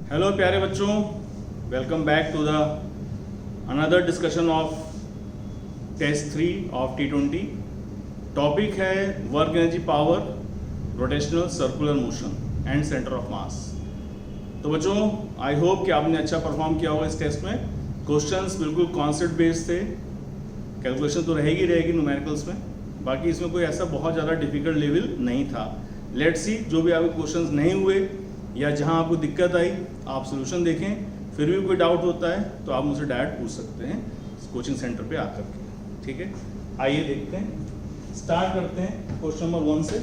Hello प्यारे बच्चों, welcome back to the another discussion of test 3 of T20। Topic है work energy power, rotational circular motion and centre of mass. तो बच्चों, I hope कि आपने अच्छा परफॉर्म किया होगा इस टेस्ट में। क्वेश्चंस बिल्कुल कॉन्सेप्ट बेस्ड थे, कैलकुलेशन तो रहेगी न्यूमेरिकल्स में, बाकी इसमें कोई ऐसा बहुत ज़्यादा डिफिकल्ट लेवल नहीं था। लेट्स सी, जो भी आपके क्वेश्चंस नहीं हुए या जहां आपको दिक्कत आई आप सोल्यूशन देखें। फिर भी कोई डाउट होता है तो आप मुझसे डायरेक्ट पूछ सकते हैं कोचिंग सेंटर पे आकर के, ठीक है। आइए देखते हैं, स्टार्ट करते हैं क्वेश्चन नंबर 1 से।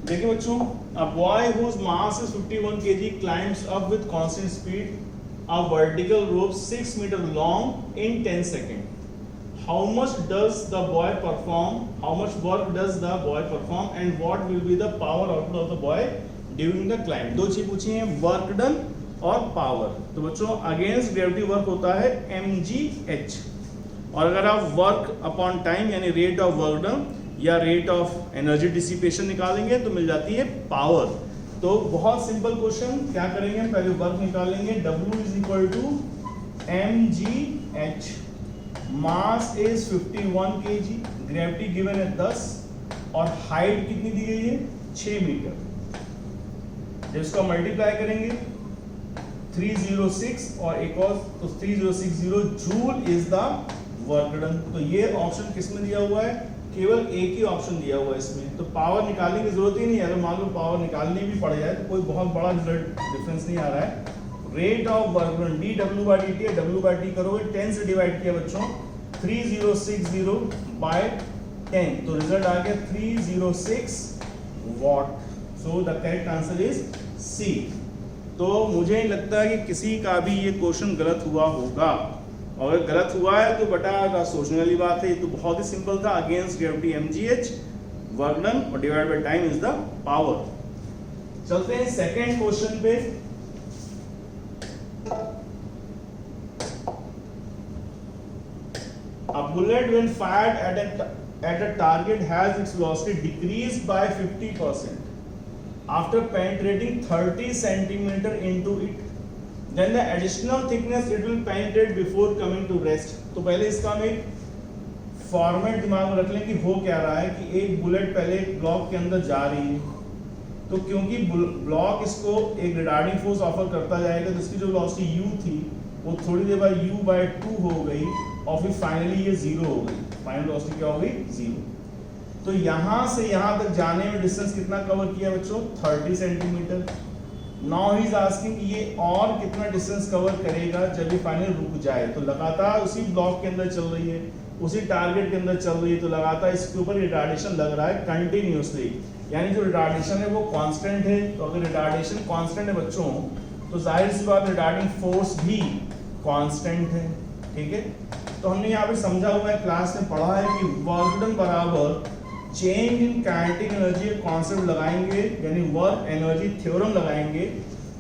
देखिए बच्चों, a boy whose mass is 51 kg climbs up with constant speed a vertical rope 6 metre long in 10 second. How much does the boy perform? How much work does the boy perform? And what will be the power output of the boy during the climb? दो चीज पूछी हैं, work done और power. तो बच्चों, against gravity work होता है mgh, और अगर आप वर्क अपॉन टाइम यानी रेट ऑफ वर्क डन या रेट ऑफ एनर्जी डिसिपेशन निकालेंगे तो मिल जाती है पावर। तो बहुत सिंपल क्वेश्चन, क्या करेंगे हम पहले वर्क निकालेंगे। W is equal to mgh, mass is 51 kg, gravity given है 10 और हाइट कितनी दी गई है 6 मीटर। जब इसको मल्टीप्लाई करेंगे 306 और एक और तो 3060 joule is the work done. तो ये ऑप्शन किसमें दिया हुआ है? केवल एक ही ऑप्शन दिया हुआ है इसमें। तो पावर निकालने की जरूरत ही नहीं है। अगर मान लो पावर निकालनी भी पड़ जाए तो कोई बहुत बड़ा रिजल्ट डिफरेंस नहीं आ रहा है। Rate of work done dW/dt है, W/t करोगे 10 से डिवाइड किया बच्चों 3060 बाय 10, तो रिजल्ट आ गया 306 watt. So the correct answer is C. तो मुझे नहीं लगता कि किसी का भी ये क्वेश्चन गलत हुआ होगा, और अगर गलत हुआ है तो बेटा सोचने वाली बात है। ये तो बहुत ही सिंपल था, against gravity mgh, work done और divide by time is the power. चलते हैं सेकेंड क्वेश्चन पे। A bullet when fired at a target has its velocity decreased by 50% after penetrating 30 centimeter into it. Then the additional thickness it will penetrate before coming to rest. तो पहले इसका हम एक format दिमाग में रख लें कि हो क्या रहा है कि एक बुलेट पहले एक ब्लॉक के अंदर जा रही है, तो क्योंकि ब्लॉक इसको एक रिटार्डिंग फोर्स ऑफर करता जाएगा, तो इसकी जो वेलोसिटी u थी वो थोड़ी देर बाद u/2 हो गई और फिर फाइनली ये 0 हो गई। फाइनल वेलोसिटी क्या हो गई? 0। तो यहां से यहां तक जाने में डिस्टेंस कितना कवर किया बच्चों? 30 centimetre. Now he is asking कि ये और कितना डिस्टेंस कवर करेगा जब ये फाइनल रुक जाए। तो लगातार उसी ब्लॉक के अंदर चल रही है, उसी टारगेट के अंदर चल रही है, तो लगातार इसके ऊपर रिटार्डेशन लग रहा है कंटिन्यूअसली, यानी जो रिटार्डेशन है वो कांस्टेंट है। तो अगर रिटार्डेशन कांस्टेंट है बच्चों, तो जाहिर सी बात रिटार्डिंग फोर्स भी कांस्टेंट है, ठीक है। तो हमने यहाँ पे समझा हुआ है, क्लास में पढ़ा है कि वर्क डन बराबर change in kinetic energy concept लगाएंगे, यानी वर्क एनर्जी थ्योरम लगाएंगे,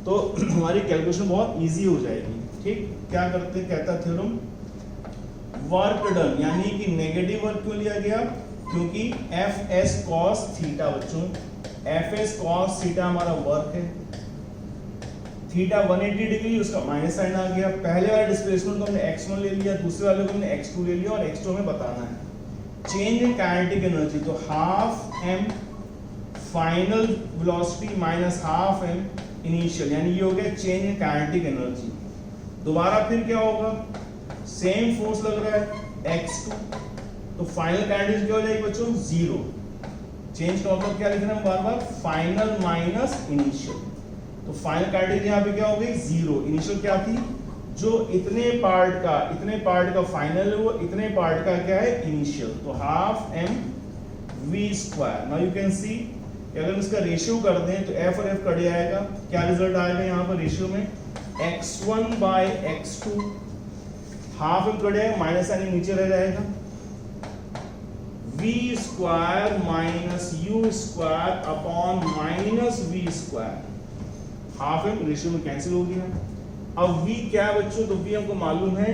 तो हमारी कैलकुलेशन बहुत इजी हो जाएगी, ठीक। क्या करते, कहता थ्योरम वर्क डन यानी कि नेगेटिव वर्क क्यों लिया गया? क्योंकि Fs cos थीटा बच्चों, Fs cos थीटा हमारा वर्क है, थीटा 180 डिग्री, उसका माइनस साइन आ गया। पहले वाले डिस्प्लेसमेंट को हमने x1 ले लिया, दूसरे वाले को हमने x2 ले लिया, और x2 में बताना है चेंज इन काइनेटिक एनर्जी। तो half m final velocity minus half m initial, यानी ये हो गया चेंज इन काइनेटिक एनर्जी। दोबारा फिर क्या होगा? सेम फोर्स लग रहा है x2, तो फाइनल काइनेटिक क्या हो जाएगी बच्चों? 0। चेंज का मतलब क्या लिखना है बार बार? Final minus initial. तो फाइनल काइनेटिक यहाँ पे क्या हो गई? 0। इनिशियल क्या थी? जो इतने पार्ट का फाइनल है वो इतने पार्ट का क्या है? इनिशियल। तो half m v square. Now you can see, अगर इसका रेशियो कर दें तो f और f कट जाएगा। क्या रिजल्ट आएगा यहाँ पर रेशियो में? x1 by x2, half m cut जाएगा, माइनस साइन नीचे रह जाएगा, v square minus u square upon minus v square. Half m ratio में कैंसिल हो गया। अब v क्या है बच्चों? तो v हमको मालूम है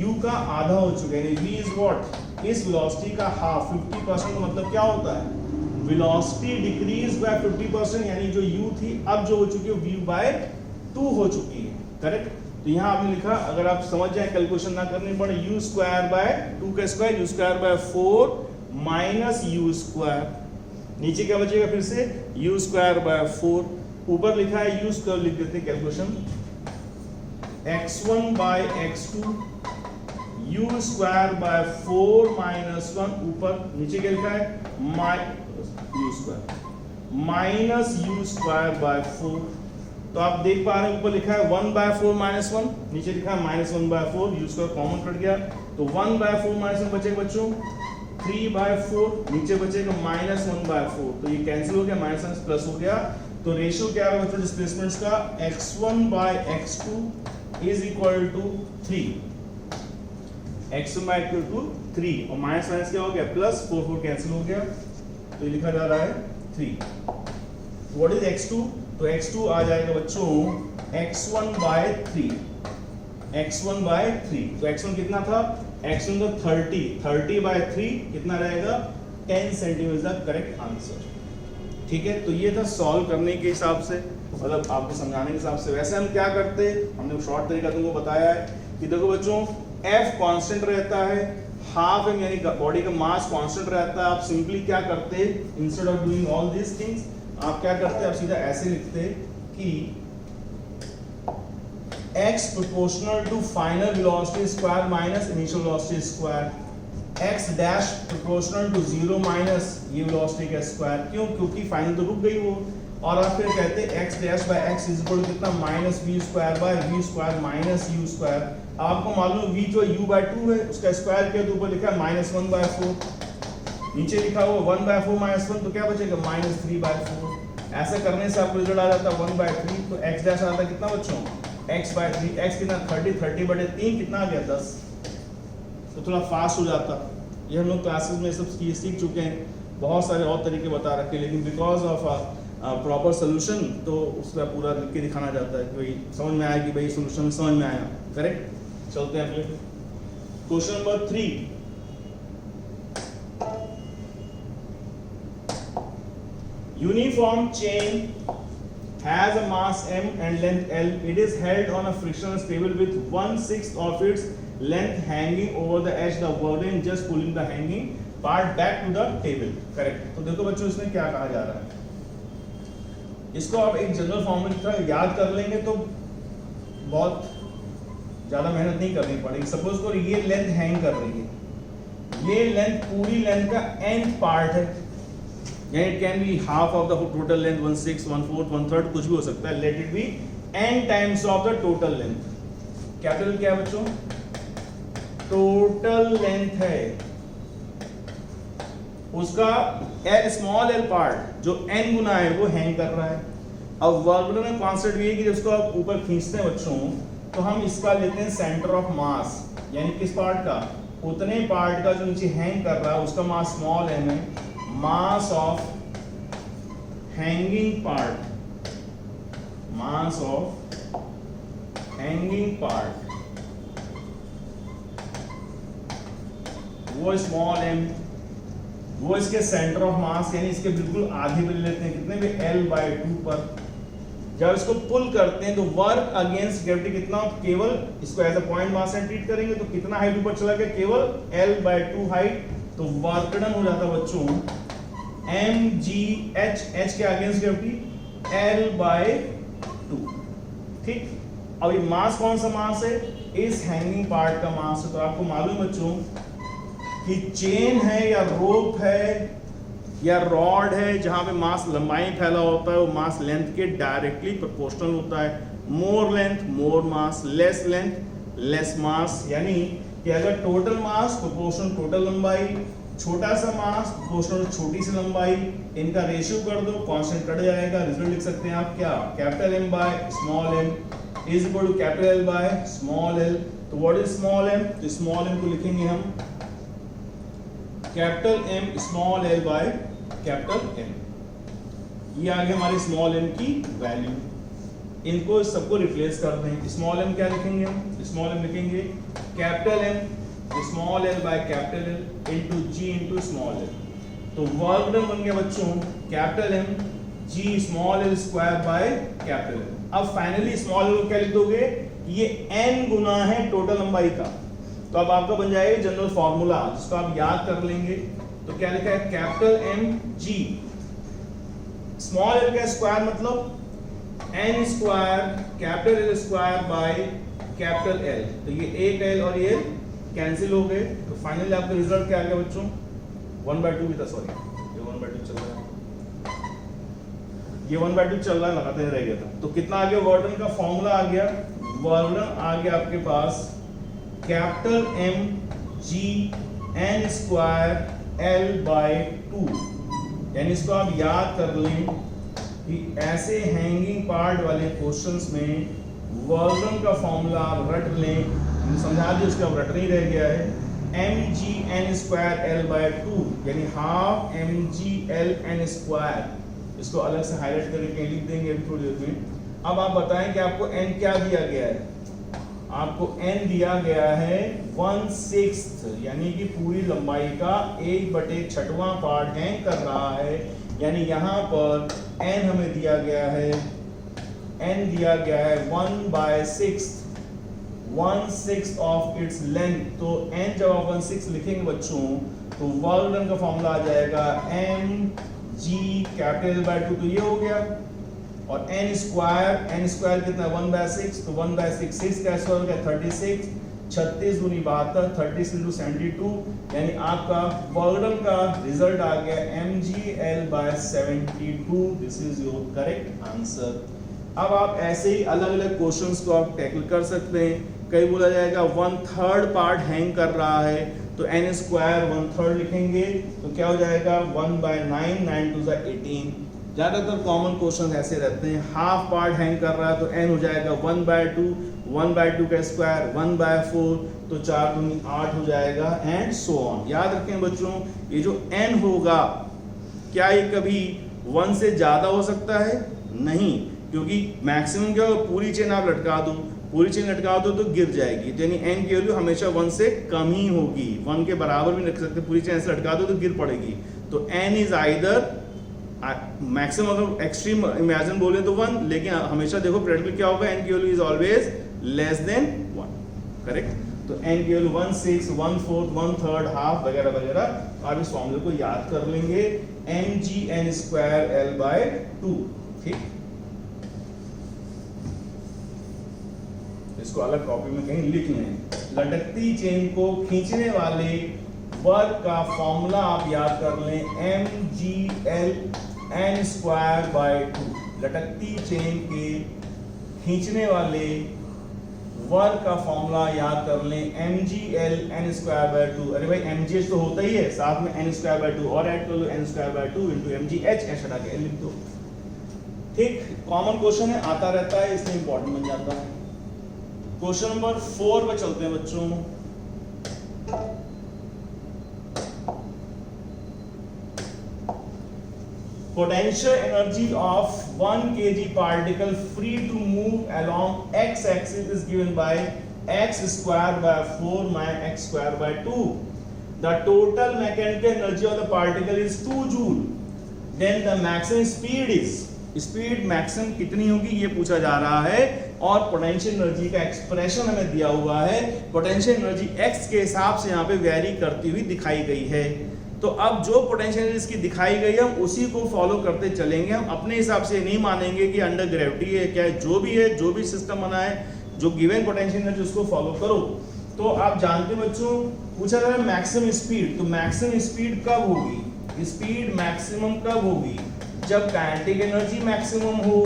u का आधा हो चुका है, यानी v इज व्हाट? इस वेलोसिटी का हाफ। 50% का मतलब क्या होता है? वेलोसिटी डिक्रीज बाय 50%, यानी जो u थी अब जो हो चुकी है v/2 हो चुकी है, करेक्ट। तो यहाँ आपने लिखा, अगर आप समझ जाए कैलकुलेशन ना करनी पड़े, u²/2 का स्क्वायर u²/4 माइनस u², नीचे क्या बचेगा फिर से u²/4, ऊपर लिखा है u² लिख देते हैं कैलकुलेशन, x1/x2 u²/4 माइनस 1, ऊपर नीचे क्या लिखा है u² माइनस u²/4। तो आप देख पा रहे हैं ऊपर लिखा है 1/4 माइनस 1, नीचे लिखा है -1/4, u² कॉमन कट गया तो 1/4 माइनस 1 बचेगा बच्चों 3/4, नीचे बचेगा -1/4, तो ये कैंसिल हो गया, माइनस प्लस हो गया। तो रेशियो क्या है बच्चों डिस्प्लेसमेंट्स का, x1/x2 is equal to 3, x1/x2 3 और माइनस माइनस क्या हो गया प्लस, 4 कैंसिल हो गया, तो ये लिखा जा रहा है 3। What is x2? तो x2 आ जाएगा बच्चों x1/3, x1/3। तो x1 कितना था, x1 तो 30/3 कितना रहेगा 10 सेंटीमीटर, करेक्ट आंसर। ठीक है, तो ये था सॉल्व करने के हिसाब से, मतलब आपको समझाने के हिसाब से। वैसे हम क्या करते, हमने शॉर्ट तरीका तुमको बताया है कि देखो बच्चों F कांस्टेंट रहता है, हाफ एम यानी बॉडी का मास कांस्टेंट रहता है। आप सिंपली क्या करते, instead of doing all this things आप क्या करते, आप सीधा ऐसे लिखते कि x proportional to final velocity square minus initial velocity square, x dash proportional to 0 minus ये velocity का स्क्वायर। क्यों? क्योंकि फाइनल तो रुक गई वो, और आप फिर कहते x dash by x is equal to कितना minus v square by v square minus u square. आपको मालूम v जो u/2 है उसका स्क्वायर किया तो ऊपर लिखा है -1/4, नीचे लिखा हुआ 1/4 माइनस 1 तो क्या बचेगा -3/4। ऐसा करने से आपको रिजल्ट आ जाता है 1/3, तो x डैश आता है कितना बच्चों x/3, x कितना 30/3 कितना आ गया 10। तो थोड़ा फास्ट हो जाता, ये हम लोग क्लासेस में सब सीख चुके हैं, बहुत सारे और तरीके बता रखे, लेकिन बिकॉज ऑफ प्रॉपर सोल्यूशन तो उसका पूरा लिख के दिखाना जाता है कि भाई समझ में आया कि भाई सोल्यूशन समझ में आया, करेक्ट। चलते हैं फिर question number 3। Uniform chain has a mass m and length l. It is held on a frictionless table with 1/6 of its length hanging over the edge. The burden just pulling the hanging part back to the table. Correct. तो देखो बच्चों इसमें क्या कहा जा रहा है, इसको आप एक जनरल फॉर्मूला याद कर लेंगे तो बहुत ज्यादा मेहनत नहीं करनी पड़ेगी। सपोज करो ये लेंथ हैंग कर रही है, ये लेंथ पूरी लेंथ का एंड पार्ट है, यानी it can be half of the total length, 1/6, 1/4, 1/3 कुछ भी हो सकता है। Let it be n times of the total length. Capital क्या है बच्चों, टोटल लेंथ है, उसका l स्मॉल l पार्ट जो n गुना है वो हैंग कर रहा है। अब वर्क में कॉन्सेप्ट ये है कि जब उसको आप ऊपर खींचते हैं बच्चों तो हम इसका लेते हैं सेंटर ऑफ मास, यानी किस पार्ट का, उतने पार्ट का जो नीचे हैंग कर रहा है उसका मास स्मॉल m है, mass of hanging part वो स्मॉल m, वो इसके सेंटर ऑफ मास यानी इसके बिल्कुल आधे पे लेते हैं, कितने पे l/2 पर। जब इसको पुल करते हैं तो वर्क अगेंस्ट ग्रेविटी कितना, केवल इसको एज अ पॉइंट मास से ट्रीट करेंगे तो कितना हाइट ऊपर चला गया, केवल l/2 हाइट। तो वर्क डन हो जाता बच्चों mgh, h के अगेंस्ट ग्रेविटी l/2। ठीक, अब ये मास कौन सा मास है, इस हैंगिंग पार्ट का मास है। तो आपको मालूम बच्चों कि चेन है या रोप है या रॉड है, जहां पे मास लंबाई फैला होता है वो मास लेंथ के डायरेक्टली प्रोपोर्शनल होता है। मोर लेंथ मोर मास, लेस लेंथ लेस मास, यानी कि अगर टोटल मास प्रोपोर्शनल टोटल लंबाई, छोटा सा मास प्रोपोर्शनल छोटी सी लंबाई, इनका रेशियो कर दो, कांस्टेंट कट जाएगा। रिजल्ट लिख सकते हैं आप क्या, capital M by small m is equal to capital L by small l। तो व्हाट इज स्मॉल m, तो स्मॉल m को लिखेंगे हम capital M small l by capital M। ये आ गया हमारी स्मॉल m की वैल्यू, इनको सबको रिप्लेस कर दें। स्मॉल m क्या लिखेंगे हम, स्मॉल m लिखेंगे capital M small l by capital L into G into small l। तो वर्क डन बन गया बच्चों capital M G small L square by capital L. अब फाइनली स्मॉल एल को क्या लिख दोगे, ये n गुना है टोटल लंबाई का, तो अब आपका बन जाएगा जनरल फॉर्मूला जिसको आप याद कर लेंगे। तो क्या लिखा है, capital M G small L का स्क्वायर मतलब n square capital L square by capital L, तो ये एक एल और ये कैंसिल हो गए, तो फाइनली आपका रिजल्ट क्या आ गया बच्चों 1/2 भी था, सॉरी ये 1/2 चल रहा है, ये 1/2 चल रहा है लगातार रह गया था। तो कितना आ गया, वर्डन का फॉर्मूला आ गया, वर्डन आ गया आपके पास capital M G N square L by 2, यानी इसको आप याद कर लें कि ऐसे हैंगिंग पार्ट वाले क्वेश्चंस में वर्डन का फॉर्मूला आप रट लें, समझा दिया उसका रट नहीं रह गया है, M G N square L by 2 यानी half M G L N square, इसको अलग से हाईलाइट करके लिख देंगे अभी थोड़ी देर में। अब आप बताएं कि आपको n क्या दिया गया है, आपको n दिया गया है 1/6 यानी कि पूरी लंबाई का 1/6वां पार्ट हैंग कर रहा है, यानी यहाँ पर n हमें दिया गया है, n दिया गया है 1/6 ऑफ इट्स लेंथ। तो n जब आप 1/6 लिखेंगे बच्चों तो वर्क डन का फॉर्मूला आ जाएगा m g कैपिटल बाय 2, तो ये हो गया, और n स्क्वायर कितना 1/6, तो 1/6 6 का स्क्वायर हो गया 36, 36 दूनी 72, 30 into 72, यानी आपका वर्क डन का रिजल्ट आ गया mgl/72। This is your correct answer. अब आप ऐसे ही अलग अलग क्वेश्चंस को आप टैकल कर सकते हैं। कई बोला जाएगा 1/3 पार्ट हैंग कर रहा है, तो n स्क्वायर 1/3 लिखेंगे, तो क्या हो जाएगा 1/9, 9 2 18। ज्यादातर कॉमन क्वेश्चन ऐसे रहते हैं, हाफ पार्ट हैंग कर रहा है तो n हो जाएगा 1/2, 1/2 का स्क्वायर 1/4, तो 4 दूनी 8 हो जाएगा, एंड सो ऑन। याद रखें बच्चों, ये जो n होगा क्या ये कभी 1 से ज्यादा हो सकता है? नहीं, क्योंकि मैक्सिमम क्या होगा, पूरी चेन आप लटका दो, पूरी चेन लटका दो तो गिर जाएगी, तो यानी n की वैल्यू हमेशा 1 से कम ही होगी, 1 के बराबर भी नहीं रख सकते, पूरी चेन ऐसे लटका दो तो गिर पड़ेगी। तो n इज आइदर मैक्सिमम, अगर एक्सट्रीम इमेजिन बोले तो 1, लेकिन हमेशा देखो प्रैक्टिकल क्या होगा, n की value is always less than 1, correct. तो n की वैल्यू 1/6, 1/4, 1/3, हाफ वगैरह वगैरह आप इस फॉर्मूले को याद कर लेंगे, mgn स्क्वायर l बाय 2, ठीक। इसको अलग कॉपी में कहीं लिख लें। लटकती चेन को खींचने वाले वर्क का फॉर्मूला आप याद कर लें, mgl स्क्वायर बाय 2। लटकती चेन के खींचने वाले वर्क का फॉर्मूला याद कर लें, mgl स्क्वायर बाय 2। अरे भाई mgh तो होता ही है, साथ में n स्क्वायर बाय 2 और ऐड कर लो, n square by 2 into mgh, ऐसा हटा के लिख दो, ठीक। कॉमन क्वेश्चन है, आता रहता है, इसलिए इंपॉर्टेंट बन जाता है। क्वेश्चन नंबर 4 पे चलते हैं बच्चों। Potential energy of 1 kg particle free to move along x axis is given by x square by 4 minus x square by 2. The total mechanical energy of the particle is 2 joule. Then the maximum speed is, speed maximum कितनी होगी ये पूछा जा रहा है, और potential energy का expression हमें दिया हुआ है। पोटेंशियल एनर्जी x के हिसाब से यहाँ पे वेरी करती हुई दिखाई गई है, तो अब जो पोटेंशियल एनर्जी इसकी दिखाई गई है हम उसी को फॉलो करते चलेंगे, हम अपने हिसाब से नहीं मानेंगे कि अंडर ग्रेविटी है क्या है, जो भी है, जो भी सिस्टम बना है, जो गिवन पोटेंशियल एनर्जी उसको फॉलो करो। तो आप जानते हैं बच्चों, पूछा जा रहा है मैक्सिमम स्पीड, तो मैक्सिमम स्पीड कब होगी, स्पीड मैक्सिमम कब होगी, जब काइनेटिक एनर्जी मैक्सिमम हो।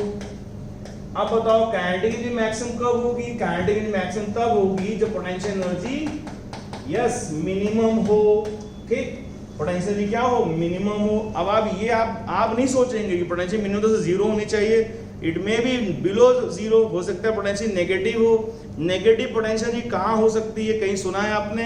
अब बताओ काइनेटिक एनर्जी मैक्सिमम कब होगी, काइनेटिक एनर्जी मैक्सिमम तब होगी जब पोटेंशियल एनर्जी यस मिनिमम हो, ठीक। पोटेंशियल एनर्जी क्या हो, मिनिमम हो। अब आप ये आप नहीं सोचेंगे कि पोटेंशियल मिनिमम तो 0 होनी चाहिए, इट मे बी बिलो 0 हो सकता है, पोटेंशियल नेगेटिव हो। नेगेटिव पोटेंशियल एनर्जी कहाँ हो सकती है, कहीं सुना है आपने?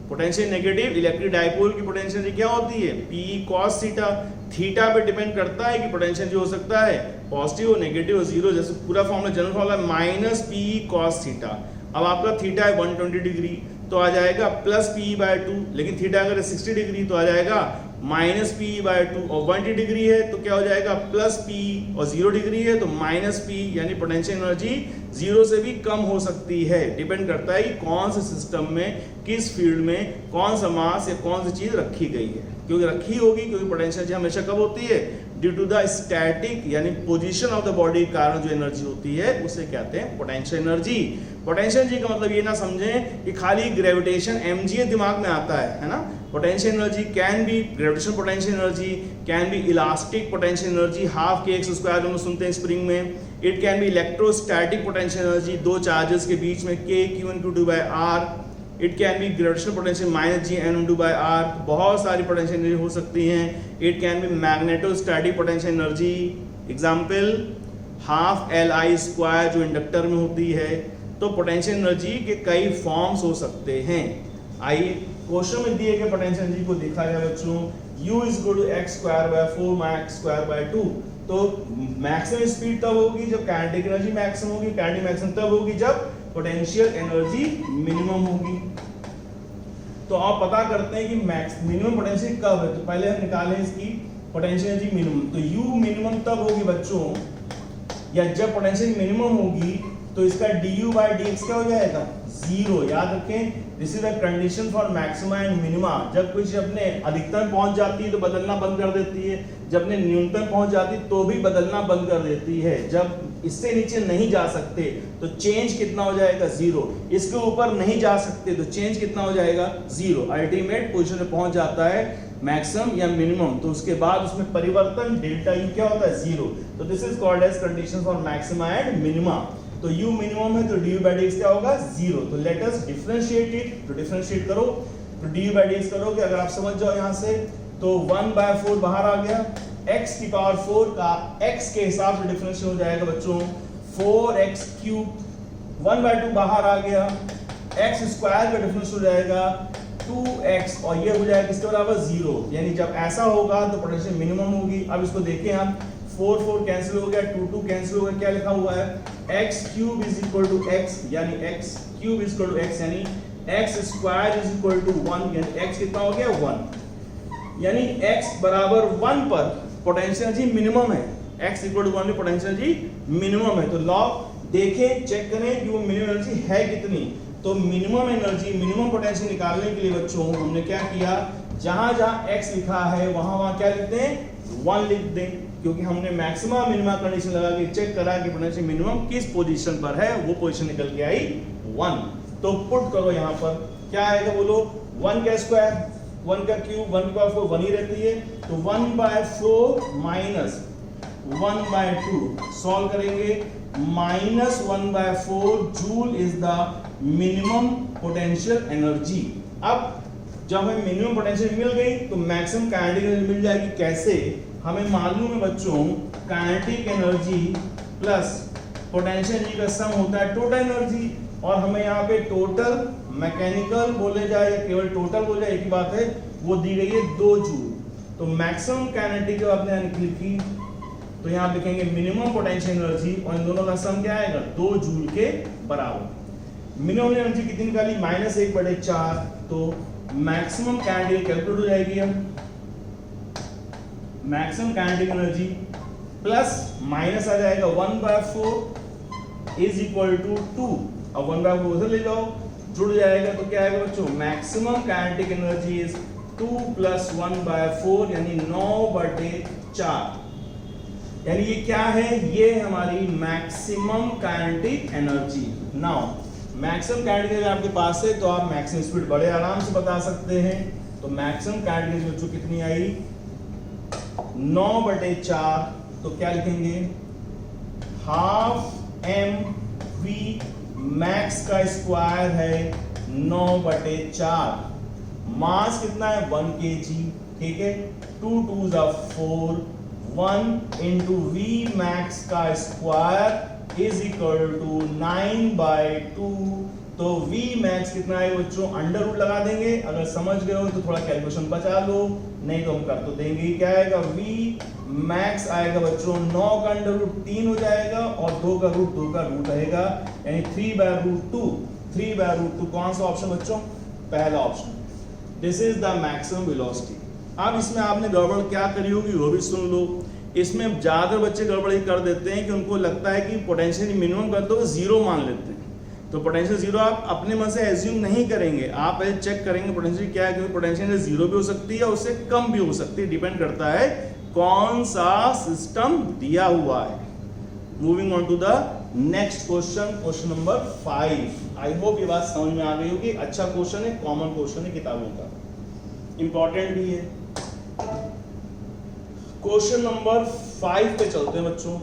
पोटेंशियल नेगेटिव इलेक्ट्रिक डायपोल की पोटेंशियल एनर्जी क्या होती है, P cos थीटा। थीटा पे डिपेंड करता है कि पोटेंशियल जो हो सकता है पॉजिटिव हो, नेगेटिव हो, 0, जैसे पूरा formula general formula minus P cos theta. अब आपका थीटा है 120 डिग्री तो आ जाएगा प्लस P/2, लेकिन थीटा अगर 60 डिग्री तो आ जाएगा माइनस पी बाय 2 और 180 डिग्री है तो क्या हो जाएगा प्लस पी, और 0 डिग्री है तो माइनस पी, यानी पोटेंशियल एनर्जी 0 से भी कम हो सकती है। डिपेंड करता है कि कौन से सिस्टम में, किस फील्ड में कौन सा मास या कौन सी चीज रखी गई है, क्योंकि रखी होगी, क्योंकि पोटेंशियल एनर्जी हमेशा कब होती है, ड्यू टू द स्टैटिक यानी पोजीशन ऑफ द बॉडी के कारण जो एनर्जी होती है उसे कहते हैं पोटेंशियल एनर्जी। पोटेंशियल एनर्जी का मतलब ये ना समझें कि खाली ग्रेविटेशन mgh दिमाग में आता है ना। Potential energy can be gravitation potential energy, can be elastic potential energy, half K X square हम सुनते हैं स्प्रिंग में। It can be electrostatic potential energy, दो चार्जेस के बीच में k q1 q2 by r। It can be gravitational potential minus G N two by R, बहुत सारी पोटेंशियल एनर्जी हो सकती हैं। It can be magnetostatic potential energy, example half L I square जो इंडक्टर में होती है। तो पोटेंशियल एनर्जी के कई फॉर्म्स हो सकते हैं। आइए क्वेश्चन में दिए गए पोटेंशियल एनर्जी को देखा जाए बच्चों। U is equal to X square by 4 max square by 2। तो मैक्सिमम स्पीड तब होगी जब काइनेटिक एनर्जी मैक्सिमम होगी, काइनेटिक मैक्सिमम तब होगी जब पोटेंशियल एनर्जी मिनिमम होगी। तो आप पता करते हैं कि मिनिमम पोटेंशियल कब है, तो पहले हम निकालें इसकी पोटेंशियल एनर्जी मिनिमम। तो U मिनिमम तब होगी बच्चों, या जब पोटेंशियल मिनिमम होगी तो इसका du बाई dx क्या हो जाएगा, 0। याद रखें, this is the condition for maxima and minima. जब कुछ अपने अधिकतम पहुंच जाती है तो बदलना बंद कर देती है, जब अपने न्यूनतम पहुंच जाती है तो भी बदलना बंद कर देती है। जब इससे नीचे नहीं जा सकते तो चेंज कितना हो जाएगा, 0। इसके ऊपर नहीं जा सकते तो चेंज कितना हो जाएगा, 0। अल्टीमेट पोजीशन पे पहुंच जाता है मैक्सिमम या मिनिमम, तो उसके बाद उसमें परिवर्तन डेल्टा U क्या होता है, 0। तो this is called as condition for maxima and minima. तो U मिनिमम है तो du by dx क्या होगा, 0। तो लेट अस डिफरेंशिएट इट। तो डिफरेंशिएट करो, तो du by dx करोगे, अगर आप समझ जाओ यहाँ से तो 1/4 बाहर आ गया, x की पावर 4 का x के हिसाब से डिफरेंशिएट हो जाएगा बच्चों 4x क्यूब। 1/2 बाहर आ गया, x स्क्वायर का डिफरेंस हो जाएगा 2x, और ये हो जाएगा किसके बराबर, 0। यानी जब ऐसा होगा तो पोटेंशियल मिनिमम होगी। अब इसको देखें हम, 4 कैंसिल हो गया, 2 कैंसिल हो गया, क्या लिखा हुआ है, x cube is equal to x, यानी x cube is equal to x, यानी x square is equal to 1, यानी x कितना हो गया, 1। यानी x बराबर 1 पर पोटेंशियल एनर्जी मिनिमम है, x इक्वल टू 1 में पोटेंशियल एनर्जी मिनिमम है। तो लॉ देखें, चेक करें कि वो मिनिमम एनर्जी है कितनी। तो मिनिमम एनर्जी, मिनिमम पोटेंशियल निकालने के लिए बच्चों हमने क्या किया, जहां जहां x लिखा है वहां वहां क्या लिखते हैं, 1 लिख दें, क्योंकि हमने मैक्सिमम मिनिमम कंडीशन लगा के चेक करा कि पोटेंशियल मिनिमम किस पोजीशन पर है, वो पोजीशन निकल के आई 1। तो पुट करो यहाँ पर, क्या आएगा बोलो, 1 का स्क्वायर, 1 का क्यूब, 1 का 4 1 ही रहती है, तो 1/4 माइनस 1/2 सॉल्व करेंगे, -1/4 joule is the minimum potential energy. अब जब हमें मिनिमम पोटेंशियल मिल गई तो मैक्सिमम काइनेटिक एनर्जी मिल जाएगी। कैसे, हमें मालूम है बच्चों, kinetic energy plus potential energy का सम होता है टोटल एनर्जी, और हमें यहाँ पे टोटल मैकेनिकल बोले जाए या केवल टोटल बोले जाए, एक ही बात है, वो दी गई है 2 जूल। तो मैक्सिमम काइनेटिक जब आपने लिखी तो यहाँ लिखेंगे मिनिमम पोटेंशियल एनर्जी, और इन दोनों का सम क्या आएगा, 2 जूल के बराबर। मिनिमम एनर्जी कितनी निकाली, -1/4, तो मैक्सिमम काइनेटिक कैलकुलेट हो जाएगी। अब maximum kinetic energy plus minus आ जाएगा 1/4 इज इक्वल टू 2। अब 1/4 उधर ले जाओ, जुड़ जाएगा, तो क्या आएगा बच्चों, मैक्सिमम काइनेटिक एनर्जी इज 2 + 1/4 यानी 9/4। यानी ये क्या है, ये हमारी maximum kinetic energy. Now maximum kinetic energy आपके पास है तो आप मैक्सिमम स्पीड बड़े आराम से बता सकते हैं। तो मैक्सिमम काइनेटिक एनर्जी बच्चों कितनी आई, 9/4। तो क्या लिखेंगे, ½ mv, मैक्स का स्क्वायर है 9/4, मास कितना है 1 kg, ठीक है, 2 2s are 4, 1 into v max का स्क्वायर इज इक्वल टू 9/2। तो v max कितना है बच्चों, अंडर रूट लगा देंगे, अगर समझ गए हो तो थोड़ा कैलकुलेशन बचा लो, नहीं तो हम कर तो देंगे। क्या आएगा, v max आएगा बच्चों 9 का अंडर रूट 3 हो जाएगा, और 2 का रूट 2 का रूट रहेगा, यानी 3/√2। 3/√2 कौन सा ऑप्शन बच्चों, पहला option. This is the maximum velocity. अब इसमें आपने गड़बड़ क्या करी होगी वो भी सुन लो। इसमें ज्यादातर बच्चे गड़बड़ कर देते हैं कि उनको लगता है कि पोटेंशियल मिनिमम कर दो, जीरो मान लेते हैं। तो पोटेंशियल जीरो आप अपने मन से एज्यूम नहीं करेंगे, आप पहले चेक करेंगे पोटेंशियल क्या है, क्योंकि पोटेंशियल जीरो भी हो सकती है, उससे कम भी हो सकती है, डिपेंड करता है कौन सा सिस्टम दिया हुआ है। Moving on to the next question, question number 5। I hope ये बात समझ में आ गई होगी। अच्छा क्वेश्चन है, कॉमन क्वेश्चन है किताबों का, इंपॉर्टेंट भी है। क्वेश्चन नंबर 5 पे चलते हैं बच्चों।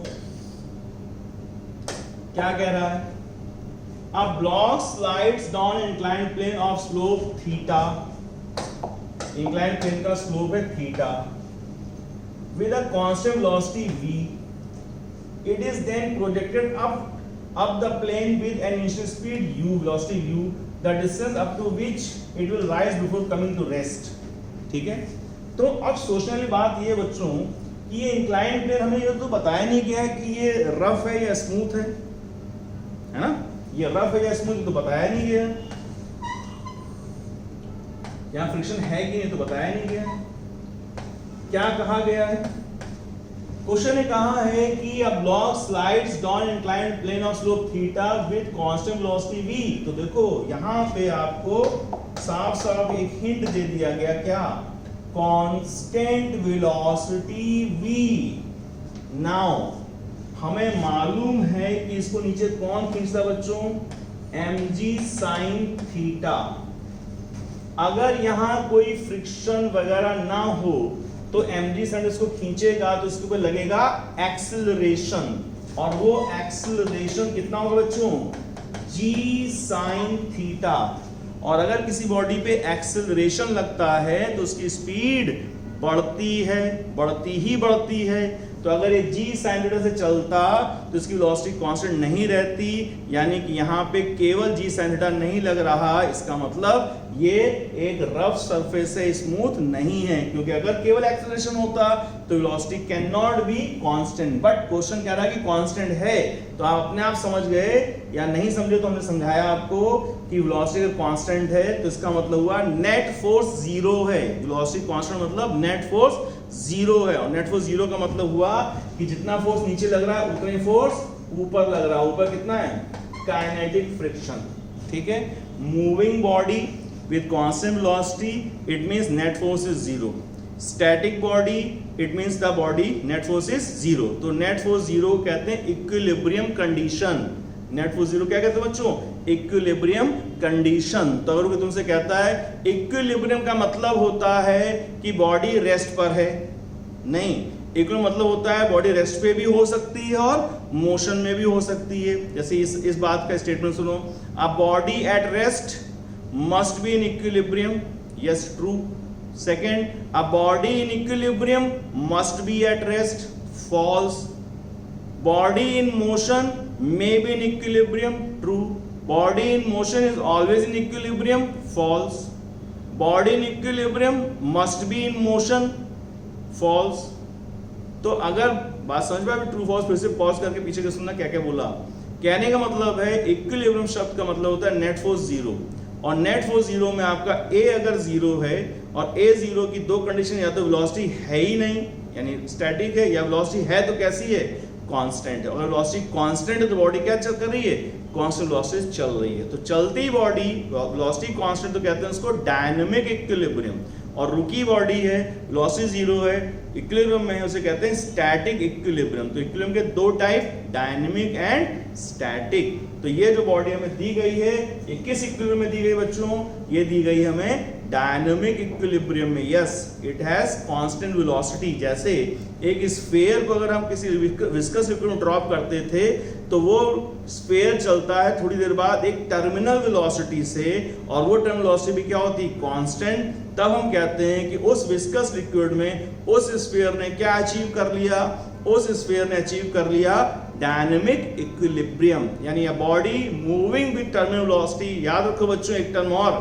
क्या कह रहा है? A block slides down inclined plane of slope theta. Inclined plane का slope है theta. With a constant velocity v. It is then projected up the plane with an initial speed u, velocity u, the distance up to which it will rise before coming to rest. ठीक है? तो अब सोचने वाली बात ये बच्चों कि ये इंक्लाइंड प्लेन हमें ये तो बताया नहीं गया है कि ये रफ है या स्मूथ है ना? ये रफ है या स्मूथ तो बताया नहीं गया, यहाँ फ्रिक्शन है कि नहीं तो बताया नहीं गया। क्या कहा गया है? क्वेश्चन ने कहा है कि a block slides down inclined plane of slope theta with constant velocity v। तो देखो यहाँ पे आपको साफ साफ एक हिंट दे दिया गया, क्या? Constant velocity v। नाउ हमें मालूम है कि इसको नीचे कौन खींचता बच्चों? mg sin theta. अगर यहां कोई फ्रिक्शन वगैरह ना हो तो mg sin इसको खींचेगा तो इसके ऊपर लगेगा एक्सेलरेशन, और वो एक्सेलरेशन कितना होगा बच्चों? g sin theta. और अगर किसी बॉडी पे एक्सेलरेशन लगता है तो उसकी स्पीड बढ़ती है, बढ़ती ही बढ़ती है। तो अगर ये g sin थीटा से चलता तो इसकी वेलोसिटी कांस्टेंट नहीं रहती, यानी कि यहाँ पे केवल g sin थीटा नहीं लग रहा, इसका मतलब ये एक रफ सरफेस है, स्मूथ नहीं है, क्योंकि अगर केवल एक्सेलरेशन होता तो velocity can not be constant. But question कह रहा है कि कांस्टेंट है, तो आप अपने आप समझ गए या नहीं समझे तो हमने समझाया आपको कि वेलोसिटी अगर कांस्टेंट है तो इसका मतलब हुआ नेट फोर्स जीरो है। वेलोसिटी कांस्टेंट मतलब नेट फोर्स जीरो है, और नेट फोर्स जीरो का मतलब हुआ कि जितना फोर्स नीचे लग रहा है उतना ही फोर्स ऊपर लग रहा है। ऊपर कितना है? Kinetic friction. ठीक है? Moving body with constant velocity, it means net force is zero. Static body, it means the body net force is zero. तो net force zero कहते हैं equilibrium condition. net force zero क्या कहते हैं बच्चों? equilibrium condition। तो अगर कोई तुमसे कहता है equilibrium का मतलब होता है कि बॉडी रेस्ट पर है, नहीं, इक्विलिब्रियम मतलब होता है बॉडी रेस्ट पे भी हो सकती है और मोशन में भी हो सकती है। जैसे इस बात का स्टेटमेंट सुनो, a body at rest must be in equilibrium. Yes, true. Second, a body in equilibrium must be at rest. False. Body in motion may be in equilibrium. True. Body in motion is always in equilibrium. False. Body in equilibrium must be in motion. False. तो अगर बात समझ में आए, true false फिर से pause करके पीछे के सुनना क्या क्या बोला। कहने का मतलब है इक्विलिब्रियम शब्द का मतलब होता है नेट फोर्स जीरो, और नेट फोर्स जीरो में आपका a अगर जीरो है और a जीरो की दो कंडीशन, या तो वेलोसिटी है ही नहीं यानी स्टैटिक है, या वेलोसिटी है तो कैसी है? कांस्टेंट है। और वेलोसिटी कांस्टेंट है तो बॉडी क्या चल कर रही है? कांस्टेंट वेलोसिटी चल रही है। तो चलती बॉडी वेलोसिटी कांस्टेंट तो कहते हैं उसको डायनामिक इक्विलिब्रियम, और रुकी बॉडी है वेलोसिटी जीरो है इक्विलिब्रियम में, उसे कहते हैं स्टैटिक इक्विलिब्रियम। तो इक्विलिब्रियम के दो टाइप, डायनामिक एंड स्टैटिक। तो ये जो बॉडी हमें दी गई है ये किस इक्विलिब्रियम में दी गई बच्चों? ये दी गई हमें डायनामिक इक्विलिब्रियम में। Yes, it has constant velocity. जैसे एक स्फीयर को अगर हम किसी विस्कस लिक्विड में ड्रॉप करते थे तो वो स्फीयर चलता है थोड़ी देर बाद एक टर्मिनल वेलोसिटी से, और वो टर्मिनल वेलोसिटी भी क्या होती है? कांस्टेंट। तब हम कहते हैं कि उस विस्कस लिक्विड में उस स्फीयर ने क्या अचीव कर लिया? उस स्फीयर ने अचीव कर लिया डायनामिक इक्विलिब्रियम, यानी a body moving with terminal velocity. याद रखो बच्चों एक टर्म और,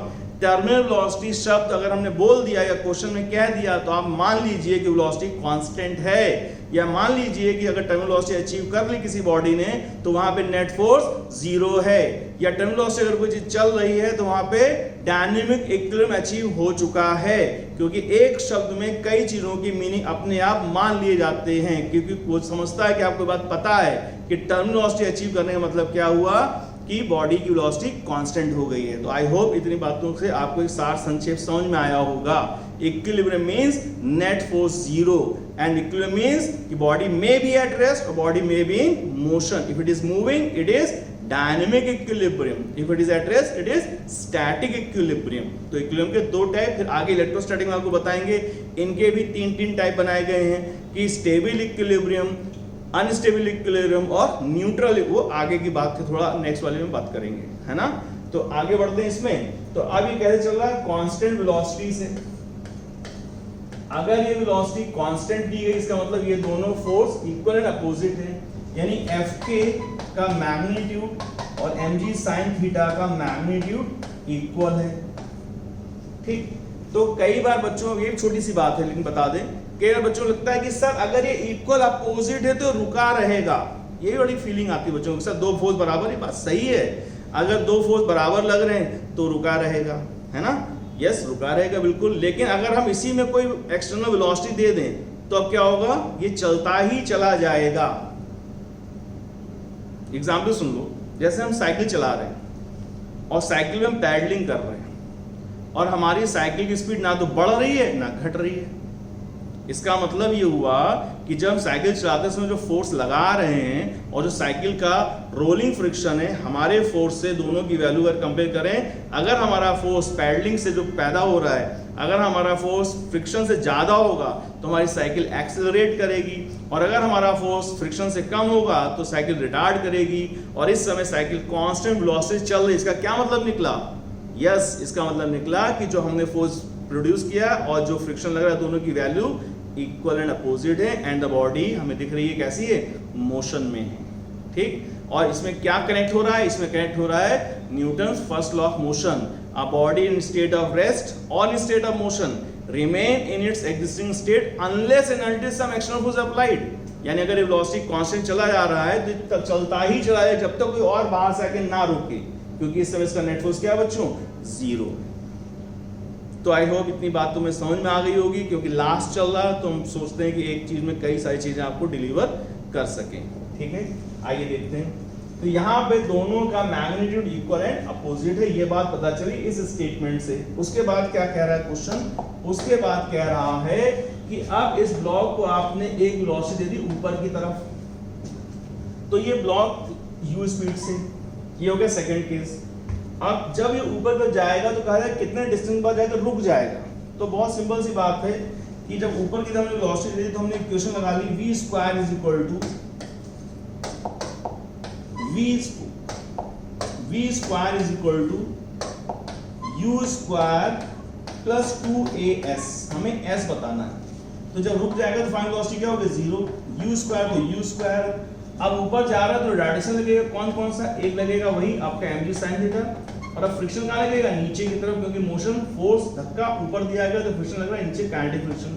टर्मिनल वेलोसिटी शब्द अगर हमने बोल दिया या क्वेश्चन में कह दिया तो आप मान लीजिए कि वेलोसिटी कांस्टेंट है। या मान लीजिए कि अगर टर्मिनल वेलोसिटी अचीव कर ली किसी बॉडी ने तो वहां पे नेट फोर्स 0 है, या टर्मिनल वेलोसिटी अगर कोई चीज चल रही है तो वहां पे डायनेमिक इक्विलिब्रियम अचीव हो चुका है, क्योंकि एक शब्द में कई चीजों की मीनिंग अपने आप मान लिए जाते हैं, क्योंकि कोई समझता है कि आपको बात पता है कि टर्मिनल वेलोसिटी अचीव करने का मतलब क्या हुआ कि बॉडी की वेलोसिटी कांस्टेंट हो गई है। तो आई होप इतनी बातों से आपको एक सार संक्षेप समझ में आया होगा। Equilibrium means net force 0 and equilibrium means कि body may be at rest और body may be in motion. If it is moving it is dynamic equilibrium, if it is at rest it is static equilibrium. तो equilibrium के दो type, फिर आगे electrostatic में आपको बताएंगे, इनके भी तीन टाइप बनाए गए हैं कि स्टेबल इक्विलिब्रियम, अनस्टेबल इक्विलिब्रियम और न्यूट्रल। वो आगे की बात है, थोड़ा नेक्स्ट वाले में बात करेंगे, है ना। तो आगे बढ़ते हैं इसमें। तो अब ये कैसे चल रहा है, कांस्टेंट वेलोसिटी से। अगर ये वेलोसिटी कांस्टेंट दी गई इसका मतलब ये दोनों फोर्स इक्वल एंड अपोजिट है, यानी Fk का मैग्नीट्यूड और mg sin थीटा का मैग्नीट्यूड इक्वल है। ठीक, तो कई बार बच्चों, ये छोटी सी बात है लेकिन बता दें, कई बार बच्चों को लगता है कि सर अगर ये इक्वल अपोजिट है तो रुका रहेगा, ये बड़ी फीलिंग आती है बच्चों को, सर दो फोर्स बराबर है। बात सही है, अगर दो फोर्स बराबर लग रहे हैं तो रुका रहेगा, है ना। यस, रुका रहेगा बिल्कुल, लेकिन अगर हम इसी में कोई एक्सटर्नल वेलोसिटी दे दें तो अब क्या होगा, ये चलता ही चला जाएगा। एग्जाम्पल सुन लो, जैसे हम साइकिल चला रहे हैं और साइकिल में हम पैडलिंग कर रहे हैं और हमारी साइकिल की स्पीड ना तो बढ़ रही है ना घट रही है। इसका मतलब ये हुआ कि जब हम साइकिल चलाते समय जो फोर्स लगा रहे हैं और जो साइकिल का रोलिंग फ्रिक्शन है, हमारे फोर्स से दोनों की वैल्यू अगर कंपेयर करें, अगर हमारा फोर्स पैडलिंग से जो पैदा हो रहा है, अगर हमारा फोर्स फ्रिक्शन से ज़्यादा होगा तो हमारी साइकिल एक्सेलरेट करेगी, और अगर हमारा फोर्स फ्रिक्शन से कम होगा तो साइकिल रिटार्ड करेगी। और इस समय साइकिल कांस्टेंट वेलोसिटी चल रही है। इसका क्या मतलब निकला, यस, इसका मतलब निकला कि जो हमने फोर्स प्रोड्यूस किया और जो फ्रिक्शन लग रहा है दोनों की वैल्यू इक्वल एंड अपोजिट है, एंड द बॉडी हमें दिख रही है कैसी है, मोशन में है। ठीक, और इसमें क्या कनेक्ट हो रहा है, इसमें कनेक्ट हो रहा है Newton's first law of motion. A body in state of rest और in state of motion remain in its existing state unless and until some external force applied. यानी अगर वेलोसिटी कांस्टेंट चला जा रहा है तो चलता ही चला जाए जब तक कोई और बाहर से आके ना रोके, क्योंकि इस समय इसका नेट फोर्स क्या है बच्चों, 0। तो आई होप इतनी बात तुम्हें समझ में आ गई होगी, क्योंकि लास्ट चल रहा है तो हम सोचते हैं कि एक चीज में कई सारी चीजें आपको डिलीवर कर सकें। ठीक है, आइए देखते हैं। तो यहाँ पे दोनों का मैग्नीट्यूड इक्वल एंड अपोजिट है, ये बात पता चली इस स्टेटमेंट से। उसके बाद क्या कह रहा है क्वेश्चन, उसके बाद कह रहा है कि अब इस ब्लॉक को आपने एक वेलोसिटी दे दी ऊपर की तरफ, तो ये ब्लॉक u स्पीड से, ये हो गया सेकंड केस। अब जब ये ऊपर तक जाएगा तो कहा जाए कितने डिस्टेंस बाद जाएगा, रुक जाएगा। तो बहुत सिंपल सी बात है कि जब ऊपर की तरफ वेलोसिटी दी तो हमने इक्वेशन लगा ली v square is equal to u square plus 2as, हमें s बताना है। तो जब रुक जाएगा तो फाइनल वेलोसिटी क्या होगी, 0। u स्क्वायर तो u स्क्वायर, अब ऊपर जा रहा है तो डायरेक्शन लगेगा कौन कौन सा, एक लगेगा वही आपका mg sin थीटा, और अब फ्रिक्शन कहाँ लगेगा, नीचे की तरफ, क्योंकि मोशन फोर्स धक्का ऊपर दिया गया तो फ्रिक्शन लग रहा है नीचे, काइनेटिक फ्रिक्शन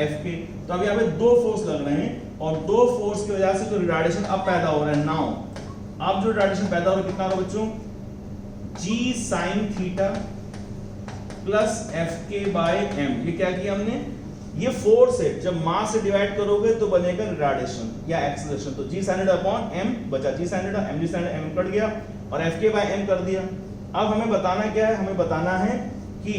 F के। तो अब यहाँ पे दो फोर्स लग रहे हैं और दो फोर्स की वजह से जो रिटार्डेशन अब पैदा हो रहा है नाउ, अब जो रिटार्डेशन पैदा हो रहा है कितना होगा बच्चों, g sin theta plus Fk by m। ये क्या किया हमने, ये फोर्स है, जब मास से डिवाइड करोगे तो बनेगा रिटार्डेशन या एक्सेलरेशन। तो g sin theta upon m बचा g sin theta, mg sin m cut गया और Fk बाय m कर दिया। अब हमें बताना क्या है, हमें बताना है कि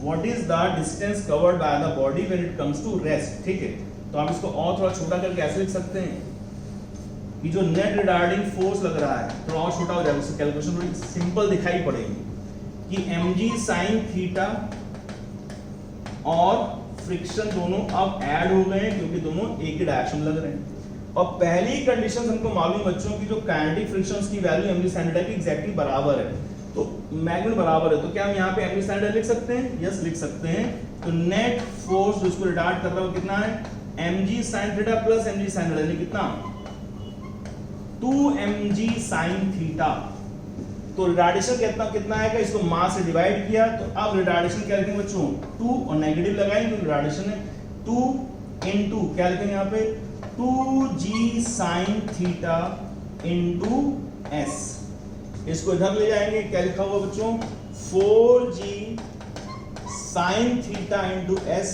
what is the distance covered by the body when it comes to rest. ठीक है, तो हम इसको और थोड़ा छोटा करके ऐसे लिख सकते हैं कि जो नेट रिटार्डिंग फोर्स लग रहा है थोड़ा और छोटा हो जाएगा, उससे कैलकुलेशन थोड़ी सिंपल दिखाई पड़ेगी कि mg sin थीटा और फ्रिक्शन दोनों अब ऐड हो गए क्योंकि दोनों एक ही डायरेक्शन लग रहे हैं। और पहली कंडीशन हमको मालूम बच्चों की जो काइनेटिक फ्रिक्शंस की वैल्यू mg sin थीटा की एग्जैक्टली बराबर है, तो मैग्नीट्यूड बराबर है, तो क्या हम यहाँ पे mg sin थीटा लिख सकते हैं, यस लिख सकते हैं। तो नेट फोर्स जो इसको रिटार्ड कर रहा है कितना है, mg sin theta plus mg sin theta, यानी कितना 2mg sin थीटा। तो रिटार्डेशन कितना आएगा, इसको मास से डिवाइड किया, तो अब रिटार्डेशन क्या लिखेंगे बच्चों, 2 और नेगेटिव लगाएंगे तो रिटार्डेशन है 2 इनटू क्या लिखेंगे यहाँ पे 2g sin theta into s। इसको इधर ले जाएंगे, क्या लिखा हुआ बच्चों 4g sin theta into s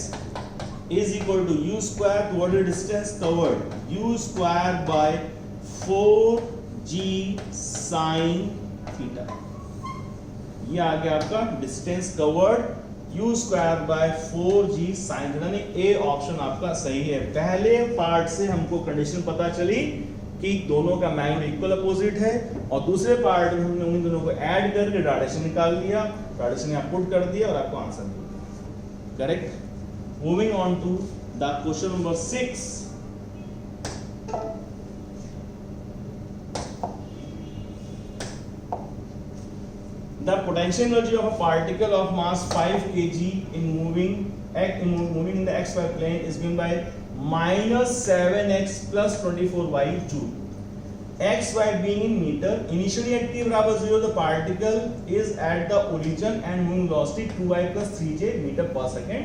is equal to u square, what is the distance covered, u square by 4g sin theta. ये आ गया आपका distance covered u square by 4g sin theta. A option आपका सही है। पहले part से हमको condition पता चली कि दोनों का मैग्नीट्यूड इक्वल अपोजिट है, और दूसरे पार्ट में हमने उन दोनों को ऐड करके डायरेक्शन निकाल लिया, डायरेक्शन यहाँ पुट कर दिया और आपको आंसर मिल गया। Correct. Moving on to the question number 6। The potential energy of a particle of mass 5 kg in moving in the xy plane is given by minus 7x plus 24y joule. xy being in meter. Initially at t बराबर 0, the particle is at the origin and moving velocity 2y plus 3j meter per second.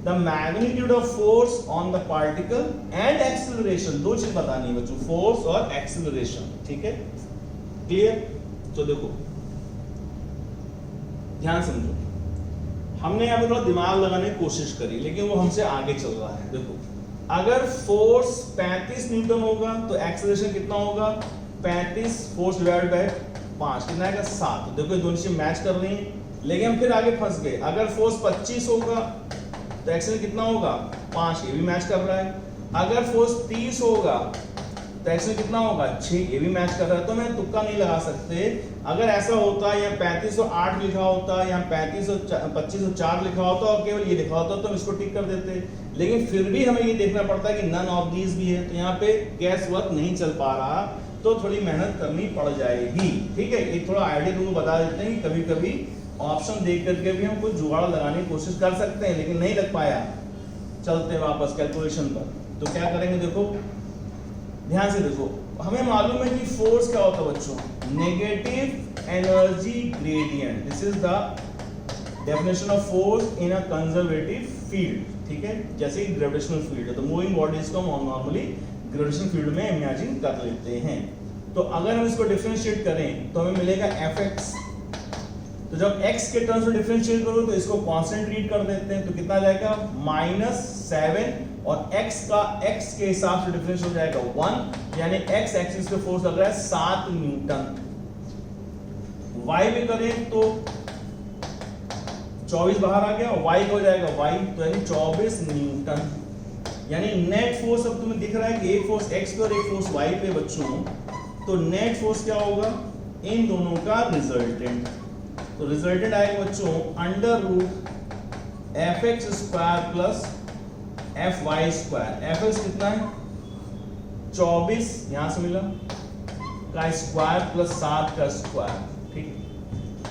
The magnitude of force on the particle and acceleration, दो चीज बतानी है बच्चों, force और acceleration। ठीक है, clear. तो देखो ध्यान समझो, हमने यहाँ पे थोड़ा दिमाग लगाने की कोशिश करी, लेकिन वो हमसे आगे चल रहा है। देखो अगर फोर्स 35 न्यूटन होगा तो एक्सेलरेशन कितना होगा 35 फोर्स डिवाइडेड बाय 5 कितना आएगा 7। तो देखो ये दोनों चीजें मैच कर रही हैं, लेकिन हम फिर आगे फंस गए। अगर फोर्स 25 होगा तो एक्सेलरेशन कितना होगा 5, ये भी मैच कर रहा है। अगर फोर्स 30 होगा तो एक्सेल कितना होगा 6, ये भी मैच कर रहा है। तो मैं तुक्का नहीं लगा सकते। अगर ऐसा होता या 3508 लिखा होता या 2504 लिखा होता और केवल ये लिखा होता तो हम इसको टिक कर देते, लेकिन फिर भी हमें ये देखना पड़ता है कि नन ऑफ दीज भी है। तो यहाँ पे गैस वर्क नहीं चल पा रहा, तो थोड़ी मेहनत करनी पड़ जाएगी। ठीक है, एक थोड़ा आइडिया तुमको बता देते हैं कि कभी कभी ऑप्शन देख करके भी हम कुछ जुगाड़ लगाने की कोशिश कर सकते हैं, लेकिन नहीं लग पाया। चलते वापस कैलकुलेशन पर। तो क्या करेंगे, देखो ध्यान से देखो, हमें मालूम है कि फोर्स क्या होता है बच्चों, negative energy gradient. This is the definition of force in a conservative field. ठीक है, जैसे कि ग्रेविटेशनल फील्ड है तो मूविंग बॉडीज को हम नॉर्मली ग्रेविटेशनल फील्ड में इमेजिन कर लेते हैं। तो अगर हम इसको डिफरेंशिएट करें तो हमें मिलेगा fx। तो जब x के टर्म्स में डिफरेंशिएट करो तो इसको कांस्टेंट रीड कर देते हैं, तो कितना जाएगा -7, और x के हिसाब से डिफरेंस हो जाएगा 1, यानी x एक्सिस पे फोर्स लग रहा है 7 न्यूटन। y भी करें तो 24 बाहर आ गया, y हो जाएगा y, तो यानी 24 न्यूटन। यानी नेट फोर्स अब तुम्हें दिख रहा है कि एक फोर्स x पे और एक फोर्स y पे बच्चों, तो नेट फोर्स क्या होगा इन दोनों का रिजल्टेंट। तो रिजल्टेंट आएगा बच्चों √fx² प्लस fy²। fx कितना है 24 यहां से मिला का स्क्वायर प्लस 7 का स्क्वायर। ठीक,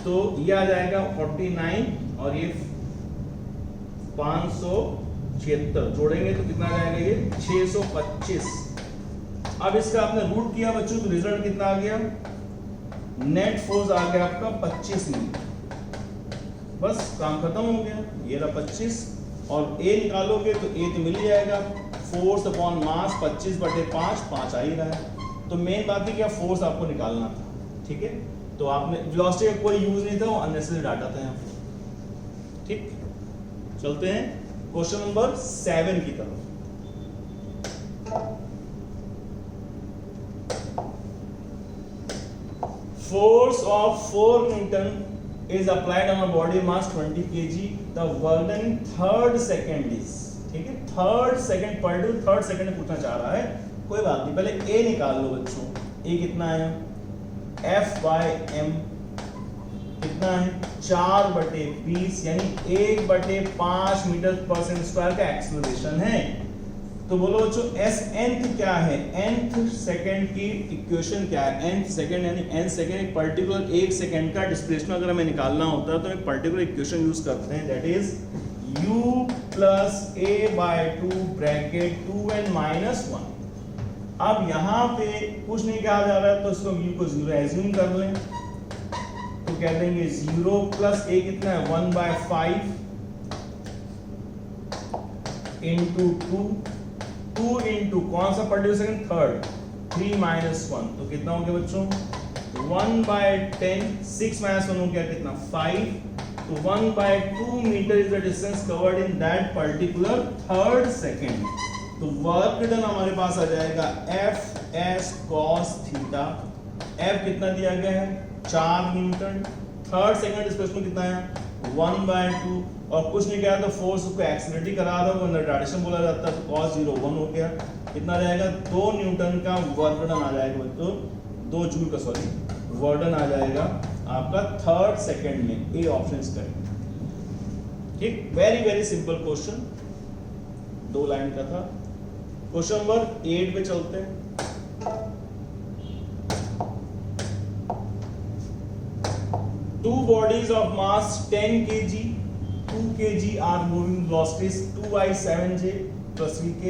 तो ये आ जाएगा 49 और ये 576, जोड़ेंगे तो कितना आ जाएगा ये 625। अब इसका आपने रूट किया बच्चों तो रिजल्ट कितना आ गया, नेट फोर्स आ गया आपका 25 न्यूटन। बस काम खत्म हो गया, ये रहा 25, और a निकालोगे तो a तो मिल ही जाएगा, फोर्स अपॉन मास 25/5, 5 आ ही रहा है। तो मेन बात है क्या, फोर्स आपको निकालना था। ठीक है, तो आपने वेलोसिटी का कोई यूज नहीं था, वो अननेसेसरी डाटा था यहाँ पे। ठीक, चलते हैं क्वेश्चन नंबर 7 की तरफ। Force of 4 Newton is applied on a body mass 20 kg. The work done in third second is, ठीक है, third second particular third second पूछना चाह रहा है, कोई बात नहीं, पहले a निकाल लो बच्चों। a कितना है F/m कितना है 4/20, यानी 1/5 मीटर पर सेकंड स्क्वायर का एक्सेलरेशन है। तो बोलो बच्चों एस nth क्या है, nth सेकंड की इक्वेशन क्या है, nth सेकंड यानी n सेकंड, एक पर्टिकुलर 1 सेकंड का डिस्प्लेसमेंट अगर हमें निकालना होता है तो एक पर्टिकुलर इक्वेशन यूज करते हैं, that is u plus a/2 bracket 2n minus 1। अब यहाँ पे कुछ नहीं कहा जा रहा है तो इसको u को 0 एज्यूम कर लें, तो कह देंगे 0 प्लस a कितना है 1/5 इंटू 2 2 इंटू कौन सा पर्टिकुलर सेकंड, थर्ड, 3 माइनस 1 तो कितना हो गया बच्चों 1/10, 6 माइनस 1 हो गया कितना 5, तो 1/2 metre is the distance covered in that particular third second. तो वर्क डन हमारे पास आ जाएगा F S cos theta, F कितना दिया गया है 4 न्यूटन, थर्ड सेकंड डिस्प्लेसमेंट कितना है 1/2, और कुछ नहीं किया तो फोर्स को एक्सेलरेट करा रहा हो, रिटार्डेशन बोला जाता है, तो cos 0 1 हो गया, कितना रहेगा 2 न्यूटन का वर्क डन आ जाएगा बच्चों, 2 जूल का सॉरी वर्क डन आ जाएगा आपका थर्ड सेकंड में, ए ऑप्शन इज करेक्ट। ठीक, very very simple question, 2 line का था। क्वेश्चन नंबर 8 पे चलते हैं। Two bodies of mass 10 kg, 2 kg are moving velocities 2i7j plus vk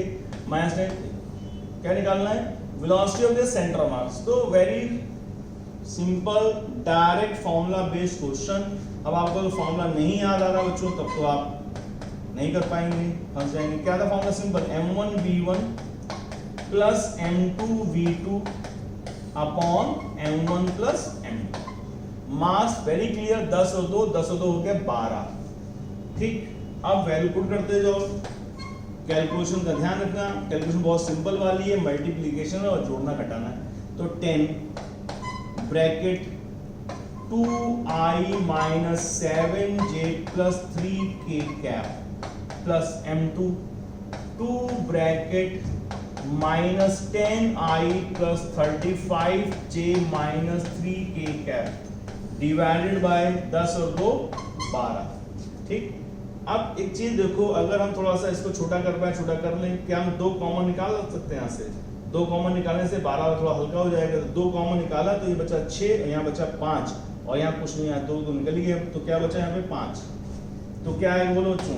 minus 10, क्या निकालना है velocity of the center of mass। तो very simple direct formula based question. अब आपको तो फॉर्मूला नहीं याद आ रहा बच्चों तब तो आप नहीं कर पाएंगे, फंस जाएंगे। क्या था formula, simple m1 v1 plus m2 v2 upon m1 plus m2। Mass vary clear, 10 और 2 10 और 2 हो गया 12। ठीक, अब वैल्यू पुट करते जाओ, कैलकुलेशन का ध्यान रखना, कैलकुलेशन बहुत सिंपल वाली है, मल्टीप्लिकेशन और जोड़ना घटाना है। तो 10 bracket 2i minus 7j plus 3k cap plus m2 2 bracket minus 10i plus 35j minus 3k cap divided by 10 और 2 12। ठीक, अब एक चीज देखो, अगर हम थोड़ा सा इसको छोटा कर पाए, छोटा कर लें, क्या हम 2 कॉमन निकाल सकते हैं यहाँ से, 2 कॉमन निकालने से 12 थोड़ा हल्का हो जाएगा। तो 2 कॉमन निकाला तो ये बचा 6, यहाँ बचा 5, और यहाँ कुछ नहीं है, 2 तो निकल गया, तो क्या बचा यहाँ पे 5। तो क्या है बोलो बच्चों,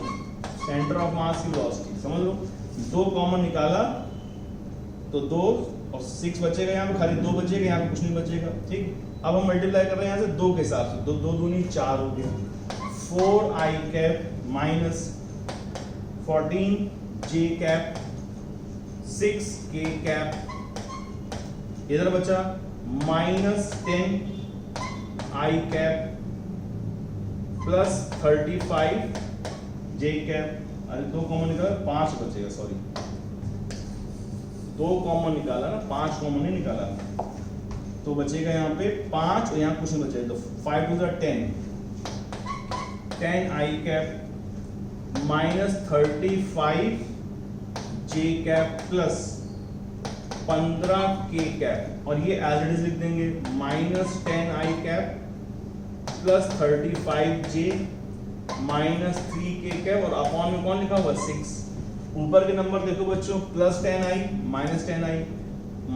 सेंटर ऑफ मास की वेलोसिटी, समझ लो 2 कॉमन निकाला तो 2 और 6 बचेगा, यहाँ पे खाली 2 बचेगा, यहाँ पे कुछ नहीं बचेगा। ठीक, अब हम मल्टीप्लाई कर रहे हैं यहाँ से 2 के हिसाब से, तो 2 दूनी 4 हो गया, 4i cap minus 14j cap 6k cap, इधर बचा minus 10i cap plus 35j cap. अरे 2 कॉमन निकाला 5 बचेगा, सॉरी 2 कॉमन निकाला ना, 5 कॉमन नहीं निकाला, तो बचेगा यहाँ पे 5 और यहाँ कुछ नहीं बचेगा, तो 5 to 10i cap minus 35j cap plus 15k cap, और ये एज इट इज लिख देंगे minus 10i cap plus 35j minus 3k cap, और अपॉन में कौन लिखा हुआ 6। ऊपर के नंबर देखो बच्चों, plus 10i minus 10i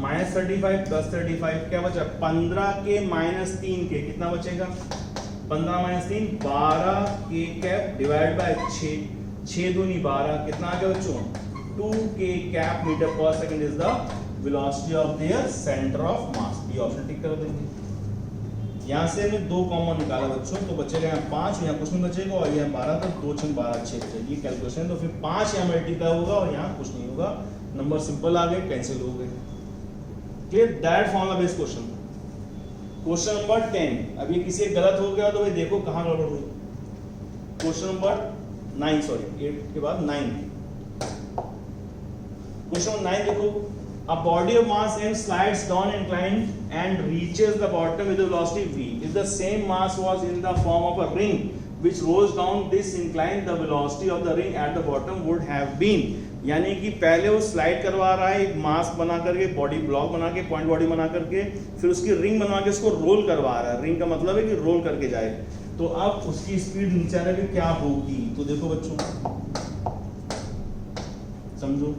minus 35 plus 35, क्या बचा 15k माइनस 3k, कितना बचेगा 15 minus 3 12k cap divide by 6, 6 दूनी 12, कितना आ गया बच्चों 2k कैप मीटर पर second is the velocity of their centre of मास। ये ऑप्शन टिक कर देंगे। यहाँ से हमने 2 कॉमन निकाला बच्चों, तो बचेगा यहाँ 5, यहाँ कुछ नहीं बचेगा, और यहाँ 12, तो 2 6 12 6 बचेगा, ये कैलकुलेशन। तो फिर 5 यहाँ मल्टीप्लाई होगा और यहाँ कुछ नहीं होगा, नंबर सिंपल आ गए, कैंसिल हो गए। Clear, that formula based question. Question number 10, अब ये किसी गलत हो गया तो भाई देखो कहाँ गड़बड़ हुई। क्वेश्चन नंबर 9, सॉरी 8 के बाद 9। क्वेश्चन नंबर 9 देखो, a body of mass m slides down inclined and reaches the bottom with a velocity v. If the same mass was in the form of a ring which rolls down this incline, the velocity of the ring at the bottom would have been। यानी कि पहले वो slide करवा रहा है एक मास बना करके, बॉडी ब्लॉक बना के, पॉइंट बॉडी बना करके, फिर उसकी रिंग बनवा के उसको रोल करवा रहा है। रिंग का मतलब है कि रोल करके जाए, तो अब उसकी स्पीड नीचे आने पे क्या होगी। तो देखो बच्चों समझो,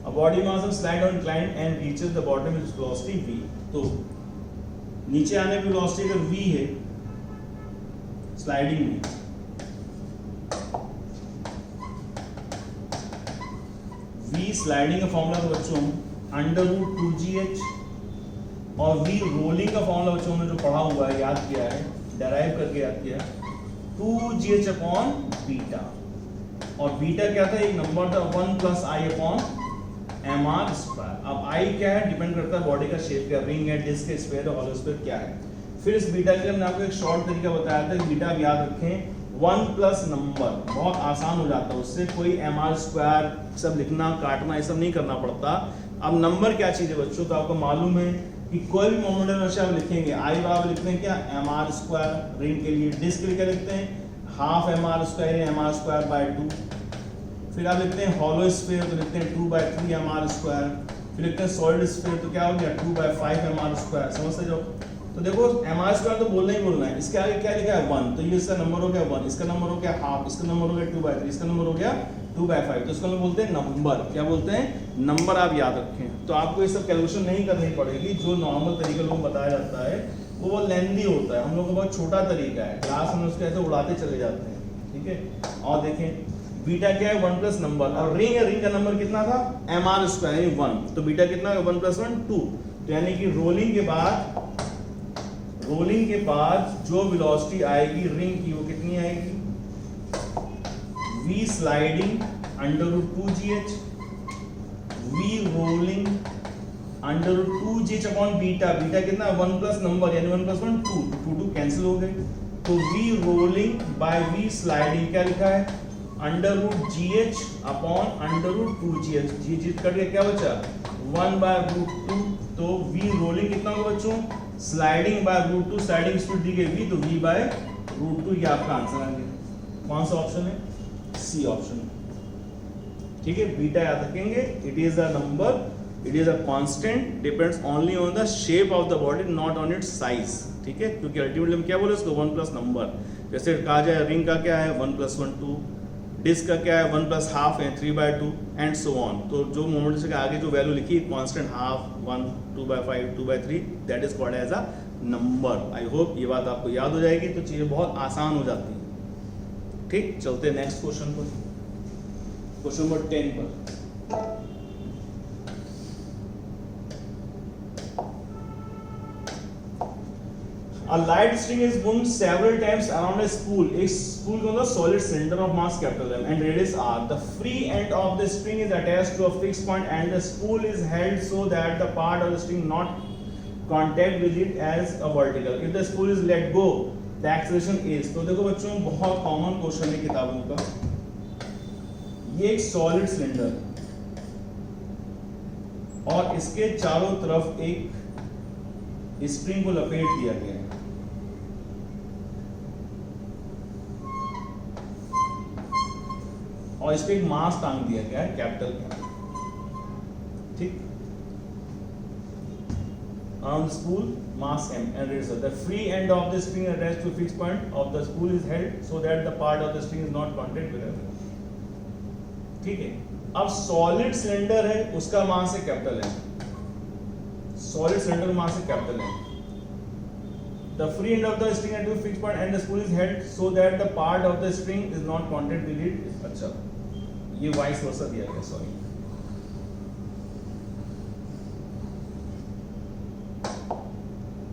a body mass of slide on incline and reaches the bottom with velocity v। तो नीचे आने पे वेलोसिटी अगर v है स्लाइडिंग में, v स्लाइडिंग का फॉर्मूला तो बच्चों √2gh, और v रोलिंग का फॉर्मूला बच्चों ने जो पढ़ा हुआ है, याद किया है, डेराइव करके याद किया है, 2gh अपॉन बीटा। और बीटा क्या था, एक नंबर था 1 प्लस आई अपॉन एम आर स्क्वायर। अब आई क्या है, डिपेंड करता है बॉडी का शेप क्या, रिंग है, डिस्क है, स्फीयर है, हॉलो स्फीयर क्या है। फिर इस बीटा के लिए हमने आपको एक शॉर्ट तरीका बताया था, बीटा आप याद रखें 1 प्लस नंबर, बहुत आसान हो जाता है उससे, कोई एम आर स्क्वायर सब लिखना काटना ये सब नहीं करना पड़ता। अब नंबर क्या चीज़ है बच्चों, तो आपको मालूम है कि कोई भी मोमेंटम इनर्शिया आप लिखेंगे आई बराबर लिखते हैं क्या, एम आर स्क्वायर रिंग के लिए, डिस्क के लिए क्या लिखते हैं half M R square, M R square by 2। फिर आप लिखते हैं हॉलो स्फीयर तो लिखते हैं 2/3 एम आर स्क्वायर। फिर लिखते हैं सॉलिड स्फीयर तो क्या हो गया 2/5 एम आर स्क्वायर। समझते जाओ। तो देखो एम आर स्क्वायर तो बोलना ही बोलना है, इसके आगे क्या लिखा है 1, तो ये इसका नंबर हो गया 1, इसका नंबर हो गया हाफ, इसका नंबर हो गया 2/3, इसका नंबर हो गया 2/5, तो इसको हम बोलते हैं नंबर। क्या बोलते हैं, नंबर। आप याद रखें, तो आपको ये सब कैलकुलेशन नहीं करनी पड़ेगी, जो नॉर्मल तरीके लोगों को बताया जाता है वो बहुत लेंथी होता है, हम लोग का बहुत छोटा तरीका है, क्लास में उसको ऐसे उड़ाते चले जाते हैं, ठीक है। और देखें बीटा क्या है 1 प्लस नंबर, और रिंग है, रिंग का नंबर कितना था एम आर स्क्वायर यानी 1, तो बीटा कितना है 1 + 1 2, तो यानी कि रोलिंग के बाद जो वेलोसिटी आएगी रिंग की वो कितनी आएगी, v sliding √2gh, v rolling √2gh upon beta, beta कितना 1 प्लस नंबर यानी 1 + 1 2, 2 कैंसिल हो गए, तो v rolling by v sliding क्या लिखा है √gh upon √2gh, g cut के क्या बचा 1/√2, तो v रोलिंग कितना होगा बच्चों, स्लाइडिंग बाय √2, स्लाइडिंग स्पीड दी गई v, तो v/√2, ये आपका आंसर आ गया। कौन सा ऑप्शन है, सी ऑप्शन, ठीक है। बीटा याद रखेंगे, it is a number, it is a constant, depends only on the shape of the body not on it's size, ठीक है, क्योंकि अल्टीमेटली हम क्या बोले उसको 1 प्लस नंबर, जैसे कहा जाए रिंग का क्या है 1 + 1 2, डिस्क का क्या है 1 + ½ है 3/2 एंड सो ऑन। तो जो मोमेंट के आगे जो वैल्यू लिखी constant half 1 2/5 2/3 that is called as a number. I hope ये बात आपको याद हो जाएगी, तो चीज़ें बहुत आसान हो जाती हैं, ठीक। चलते हैं नेक्स्ट क्वेश्चन पर, क्वेश्चन नंबर 10 पर। A light string is wound several times around a spool. A spool is a solid cylinder of mass capital M and radius r. The free end of the string is attached to a fixed point and the spool is held so that the part of the string not contact with it as a vertical. If the spool is let go, the acceleration is. तो देखो बच्चों बहुत common question है किताबों का। ये एक solid cylinder और इसके चारों तरफ एक स्प्रिंग को लपेट दिया गया है, और इस पे एक मास टांग दिया गया है कैपिटल M, ठीक। Around the spool, mass M and radius r. The free end of the string attached to a fixed point of the spool is held so that the part of the string is not contact with it. ठीक है। अब solid cylinder है, उसका मास है capital M, solid cylinder मास है capital M. The free end of the string at a fixed point and the spool is held so that the part of the string is not contact with it. अच्छा, ये vice versa दिया गया, sorry.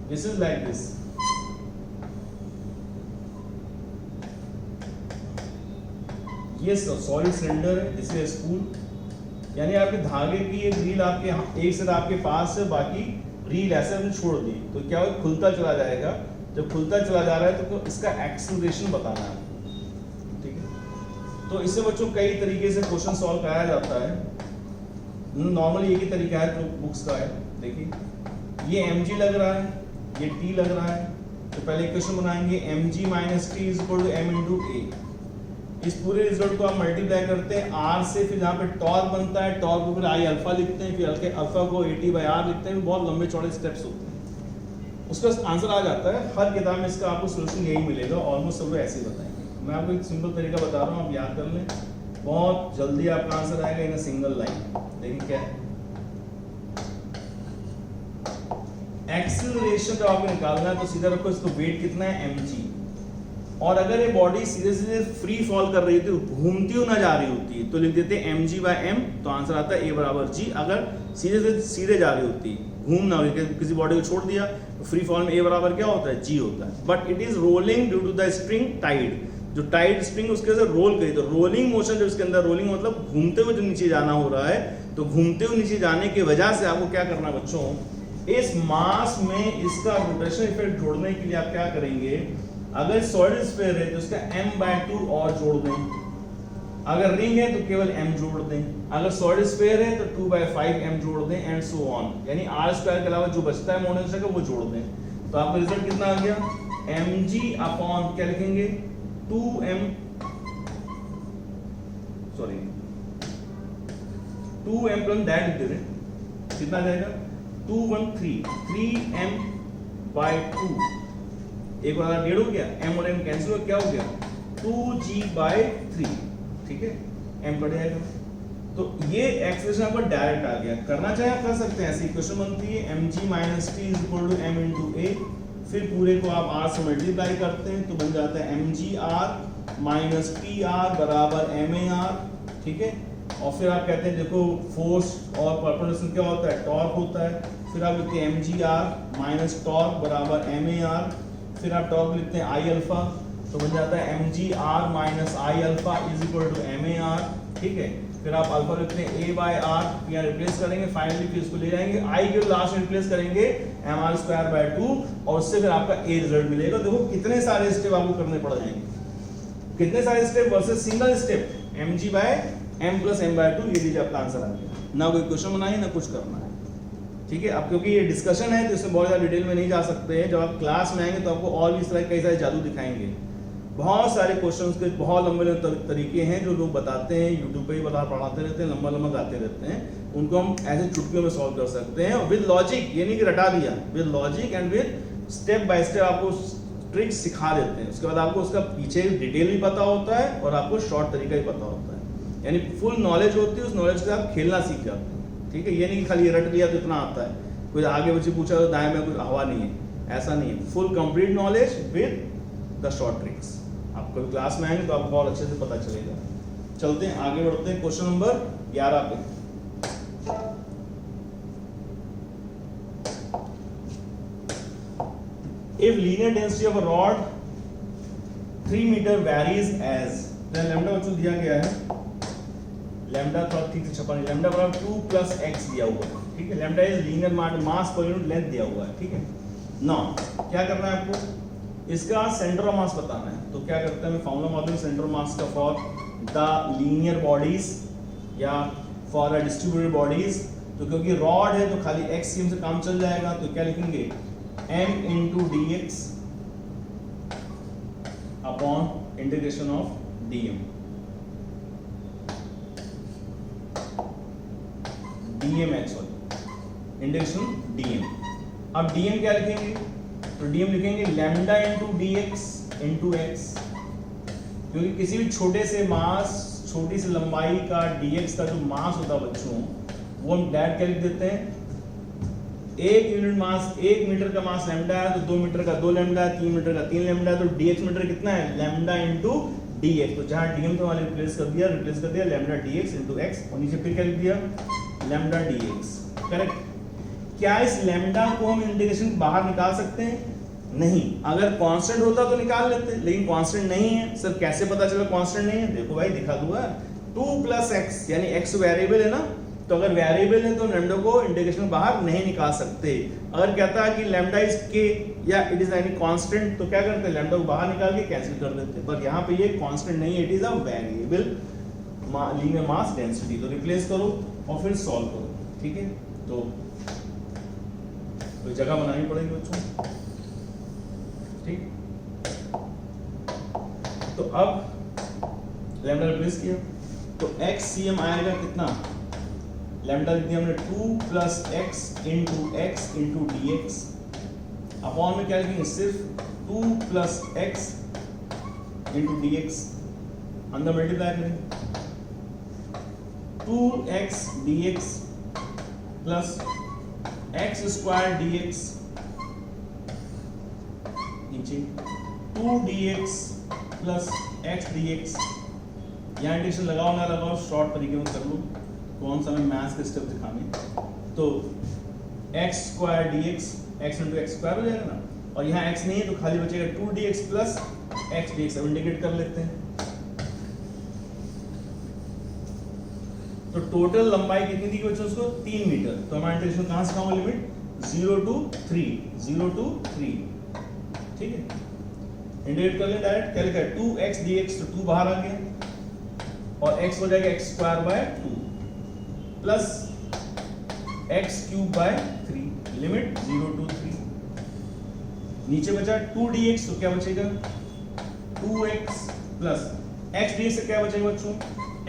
This is like this. ये solid cylinder है, this is spool, यानी आपके धागे की एक रील आपके एक से आपके पास है, बाकी रील ऐसे हमने छोड़ दी, तो क्या होगा खुलता चला जाएगा। जब खुलता चला जा रहा है तो इसका एक्सेलरेशन बताना है, ठीक है। तो इससे बच्चों कई तरीके से क्वेश्चन सॉल्व कराया जाता है। नॉर्मली एक ही तरीका है जो बुक्स का है। देखिए ये mg लग रहा है, ये t लग रहा है, तो पहले इक्वेशन बनाएंगे mg - t = m × a। इस पूरे रिजल्ट को आप मल्टीप्लाई करते हैं r से, फिर यहाँ पे टॉर्क बनता है, टॉर्क के ऊपर i अल्फा लिखते हैं, फिर अल्फा को AT/r लिखते हैं, बहुत लंबे चौड़े स्टेप्स होते हैं, उसका आंसर आ जाता है। हर किताब में इसका आपको सोल्यूशन यही मिलेगा, ऑलमोस्ट सब लोग ऐसे ही बताएंगे। मैं आपको एक सिंपल तरीका बता रहा हूँ, आप याद कर लें, बहुत जल्दी आपका आंसर आएगा इन अ सिंगल लाइन। देखिए क्या है, एक्सेलरेशन जब आपको निकालना है तो सीधा रखो इसको, वेट कितना है mg, और अगर ये बॉडी सीधे सीधे फ्री फॉल कर रही थी, घूमती हुई ना जा रही होती तो लिख देते mg/m, तो आंसर आता है a = g। अगर सीधे जा रही होती, घूम ना हो, किसी बॉडी को छोड़ दिया तो फ्री फॉल में a बराबर क्या होता है, g होता है। But it is rolling due to the spring tide, जो टाइट स्प्रिंग उसके अंदर रोल करी, तो रोलिंग मोशन जो इसके अंदर, रोलिंग मतलब घूमते हुए जो नीचे जाना हो रहा है, तो घूमते हुए नीचे जाने की वजह से आपको क्या करना है बच्चों, इस मास में इसका रोटेशन इफेक्ट जोड़ने के लिए आप क्या करेंगे, अगर सॉलिड स्फीयर है तो इसका m/2 और जोड़ दें, अगर रिंग है तो केवल m जोड़ दें, अगर सॉलिड स्फीयर है तो 2/5 m जोड़ दें एंड सो ऑन, यानी r² के अलावा जो बचता है मोमेंट का वो जोड़ दें। तो आपका रिजल्ट कितना आ गया, mg अपॉन क्या लिखेंगे 2m प्लस दैट लिख दे, कितना जाएगा 3m/2, एक बार 1.5 हो गया, m और m कैंसिल हो, क्या हो गया 2g/3, ठीक है, m कट जाएगा। तो ये एक्सप्रेशन आपका डायरेक्ट आ गया, करना चाहे आप कर सकते हैं, ऐसी इक्वेशन बनती है mg - t = m × a, फिर पूरे को आप r से मल्टीप्लाई करते हैं तो बन जाता है mgr - tr बराबर mar, ठीक है। और फिर आप कहते हैं देखो फोर्स और परपेंडिकुलर क्या होता है, टॉर्क होता है, फिर आप लिखते हैं mgr - टॉर्क बराबर mar, फिर आप टॉर्क लिखते हैं i अल्फा, तो बन जाता है mgr - i अल्फा = mar, ठीक है। फिर आप अल्फा लिखते हैं a/r, यहाँ रिप्लेस करेंगे, फाइनली फिर इसको ले जाएंगे i के लास्ट में रिप्लेस करेंगे mr²/2 और उससे फिर आपका a रिजल्ट मिलेगा। देखो कितने सारे स्टेप आपको करने पड़ जाएंगे, कितने सारे step versus single step, mg/m + m/2, ये लीजिए आपका आंसर आ गया। ना कोई क्वेश्चन बनाइए ना कुछ करना है, ठीक है। अब क्योंकि ये डिस्कशन है तो इसमें बहुत ज़्यादा डिटेल में नहीं जा सकते हैं, जब आप क्लास में आएंगे तो आपको और भी इस तरह कई सारे जादू दिखाएंगे, बहुत सारे क्वेश्चंस के बहुत लंबे तरीके हैं जो लोग बताते हैं, यूट्यूब पे ही पढ़ाते रहते हैं, लंबा गाते रहते हैं, उनको हम ऐसे चुटकियों में सॉल्व कर सकते हैं विद लॉजिक, ये नहीं कि रटा दिया, with logic and with step by step आपको ट्रिक्स सिखा देते हैं। उसके बाद आपको उसका पीछे डिटेल भी पता होता है और आपको शॉर्ट तरीका भी पता होता है, यानी फुल नॉलेज होती है, उस नॉलेज से आप खेलना सीख जाते हैं, ठीक है। ये नहीं कि खाली रट लिया तो इतना आता है, कोई आगे बच्चे पूछा तो दाएं में कुछ हवा नहीं है, ऐसा नहीं है, full complete knowledge with the short tricks. आप कभी क्लास में आएंगे तो आपको बहुत अच्छे से पता चलेगा। चलते हैं आगे बढ़ते हैं क्वेश्चन नंबर 11 पे। If linear density of a rod 3 meter varies as, lambda बच्चों दिया गया है, लैम्डा थोड़ा ठीक से छपा नहीं, लैम्डा बराबर 2 + x दिया हुआ है, ठीक है। Lambda is linear mass per unit length दिया हुआ है, ठीक है। नाउ क्या करना है आपको, इसका सेंटर ऑफ मास बताना है, तो क्या करते हैं, मैं फार्मूला मालूम है सेंटर ऑफ मास का फॉर द लीनियर बॉडीज या फॉर अ डिस्ट्रीब्यूटेड बॉडीज। तो क्योंकि रॉड है तो खाली x से काम चल जाएगा, तो क्या लिखेंगे m × dx upon integration of dm, dmx sorry integration dm। अब dm क्या लिखेंगे, तो dm लिखेंगे लैम्डा × dx × x, क्योंकि किसी भी छोटे से मास, छोटी सी लंबाई का dx का जो मास होता है बच्चों, वो हम डायरेक्ट क्या लिख देते हैं, 1 यूनिट मास, 1 मीटर का मास लैम्डा है तो 2 मीटर का 2 लैम्डा है, 3 मीटर का 3 लैम्डा है, तो dx मीटर कितना है, लैम्डा × dx। तो जहां dm तो वाले रिप्लेस कर दिया लैम्डा dx × x, और नीचे फिर क्या लिख दिया लैम्डा dx, करेक्ट। क्या इस लैम्डा को हम इंटीग्रेशन बाहर निकाल सकते हैं, नहीं, अगर कांस्टेंट होता तो निकाल लेते, लेकिन कांस्टेंट नहीं है। सर कैसे पता चला कांस्टेंट नहीं है, देखो भाई दिखा दूंगा, 2 + x यानी x वेरिएबल है ना, तो अगर वेरिएबल है तो लैम्डा को इंटीग्रेशन बाहर नहीं निकाल सकते। अगर कहता है कि लैम्डा इज k या इट इज एनी कांस्टेंट, तो क्या करते हैं, लैम्डा को बाहर निकाल के कैंसिल कर देते हैं, पर यहाँ पे ये कांस्टेंट नहीं है, it is a variable linear mass density. तो रिप्लेस करो और फिर सॉल्व करो, ठीक है। तो जगह बनानी पड़ेगी बच्चों, ठीक। तो अब लैम्डा रिप्लेस किया तो xcm आएगा कितना, लैम्डा लिख दिया हमने 2 + x × dx अपॉन में क्या लिखेंगे, सिर्फ 2 + x × dx, अंदर मल्टीप्लाई करें 2x dx plus x² dx, नीचे 2dx प्लस x dx। यहाँ इंटीग्रेशन लगाओ ना लगाओ, शॉर्ट तरीके में कर लो, कौन सा मैं मैथ्स के स्टेप दिखाने, तो x² dx x × x² हो जाएगा ना, और यहाँ x नहीं है तो खाली बचेगा 2dx plus x D x indicate कर लेते हैं। तो टोटल लंबाई कितनी थी बच्चों उसको 3 मीटर। तो हमारा इंटीग्रेशन कहां से कहां हुआ लिमिट 0 to 3 ठीक है। इंटीग्रेट कर लें डायरेक्ट, क्या लिखा है 2x dx, तो 2 बाहर आ गया और x हो जाएगा x square by 2 plus x cube by 3 limit 0 to 3। नीचे बचा 2 dx, तो क्या बचेगा 2x प्लस x dx से क्या बचेगा बच्चों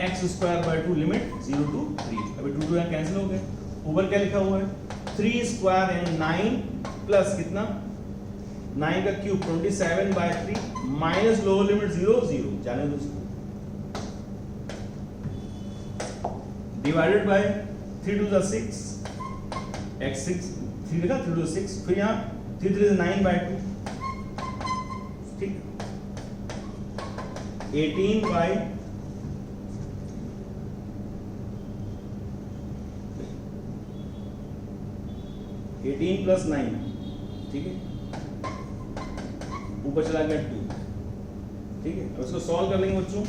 x square by 2 limit 0 to 3। अभी 2 यहाँ कैंसिल हो गए। ऊपर क्या लिखा हुआ है 3 स्क्वायर एंड 9 प्लस कितना 9 का क्यूब 27 बाय 3 माइनस लोअर लिमिट 0 0 जाने दो उसको divided by 3 to the 6 x 6 3 लिखा 3 to the 6, फिर यहाँ 3 3 9 बाय 2 ठीक 18 बाय 18 प्लस 9 ठीक है, ऊपर चला गया 2 ठीक है। अब इसको सॉल्व कर लेंगे बच्चों,